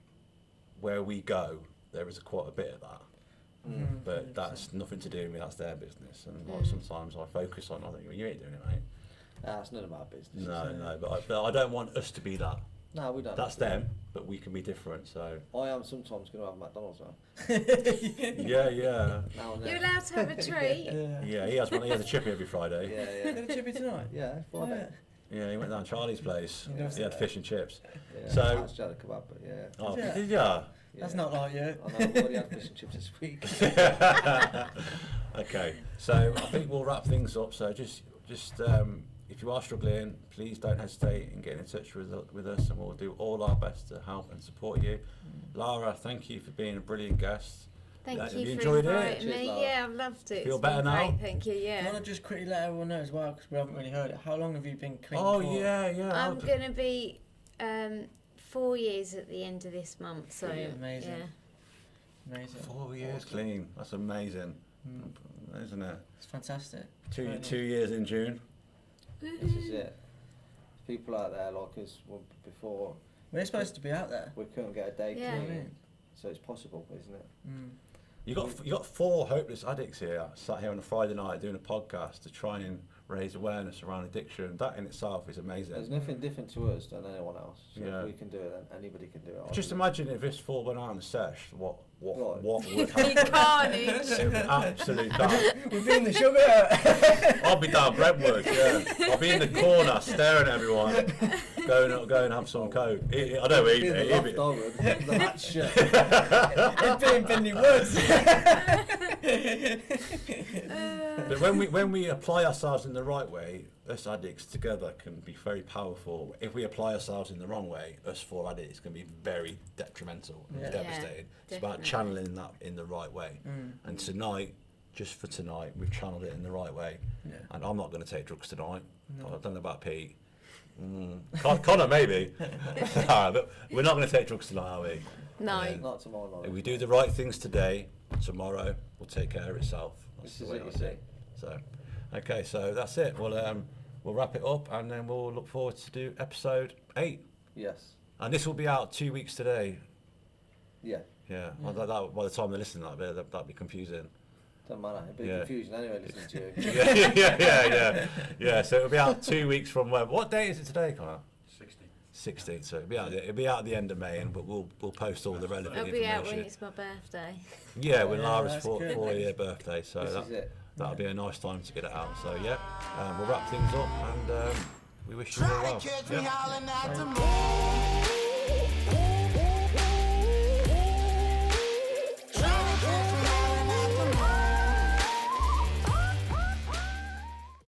where we go. There is quite a bit of that, but that's nothing to do with me. That's their business. And like, sometimes I focus on. I think well, you ain't doing it, mate. It's none of our business. No. But I don't want us to be that. No, we don't. That's them, but we can be different. So I am sometimes going to have McDonald's now. yeah. Now and You're then. allowed to have a treat. Yeah. He has one. He has a chippy every Friday. Yeah, Did a chippy tonight? yeah. Oh, Friday. yeah. Yeah, he went down Charlie's place. He loves He had that. fish and chips. Yeah. So- I actually had a kebab, but yeah. Oh, Yeah. did ya? That's Yeah. not like you. I know, I've already had fish and chips this week. Okay, so I think we'll wrap things up. So just if you are struggling, please don't hesitate in getting in touch with us, and we'll do all our best to help and support you. Lara, thank you for being a brilliant guest. Thank Have you you for enjoyed it? inviting Cheers, me. Lara. Yeah, I've loved it. Feel It's better been now? Great, thank you. Do you Yeah. want to just quickly let everyone know as well, because we haven't really heard it. How long have you been clean Oh for? yeah. I'm going to be 4 years at the end of this month. So Amazing. yeah. Amazing. 4 years clean. That's amazing. isn't it? It's fantastic. Two years in June. This is it. People out there like us before. We're supposed to be out there. We couldn't get a date. Yeah. So it's possible, isn't it? You got 4 hopeless addicts here, sat here on a Friday night doing a podcast to try and raise awareness around addiction. That in itself is amazing. There's nothing different to us than anyone else. So Yeah. if we can do it, then anybody can do it. Just imagine if this 4 went out on the sesh, what Right. would happen? Carnage. It would absolute dark. We've been in the sugar. I'll be down Brentwood, yeah. I'll be in the corner staring at everyone. Go and have some coke. I know Be in the loft, he I would. The hat's shut. It'd be in Benny Woods. But when we apply ourselves in the right way, us addicts together can be very powerful. If we apply ourselves in the wrong way, us 4 addicts can be very detrimental and Yeah. devastating. It's about definitely. channeling that in the right way. And tonight, just for tonight, we've channeled it in the right way. Yeah. And I'm not going to take drugs tonight. I don't know about Pete. Connor maybe. No, but we're not going to take drugs tonight, are we? No. Yeah. Not tomorrow night. If we do the right things today, tomorrow will take care of itself. That's This the is way it, I see you it. So, okay, so that's it. We'll wrap it up, and then we'll look forward to do episode 8. Yes. And this will be out 2 weeks today. Yeah. Yeah. Well, that, by the time they listen to that'd be confusing. Doesn't matter. It'd be Yeah. confusing anyway listening to you. Yeah. So it'll be out 2 weeks from when? What day is it today, Connor? 16th. So it'll be out at the end of May, and we'll post all the relevant It'll be out when information. it's my birthday. Yeah, when Yeah, Lara's that's 4-year birthday. So This is it. that'll be a nice time to get it out. So yeah, we'll wrap things up, and we wish you all Try well. to catch me Yeah. howling at the moon.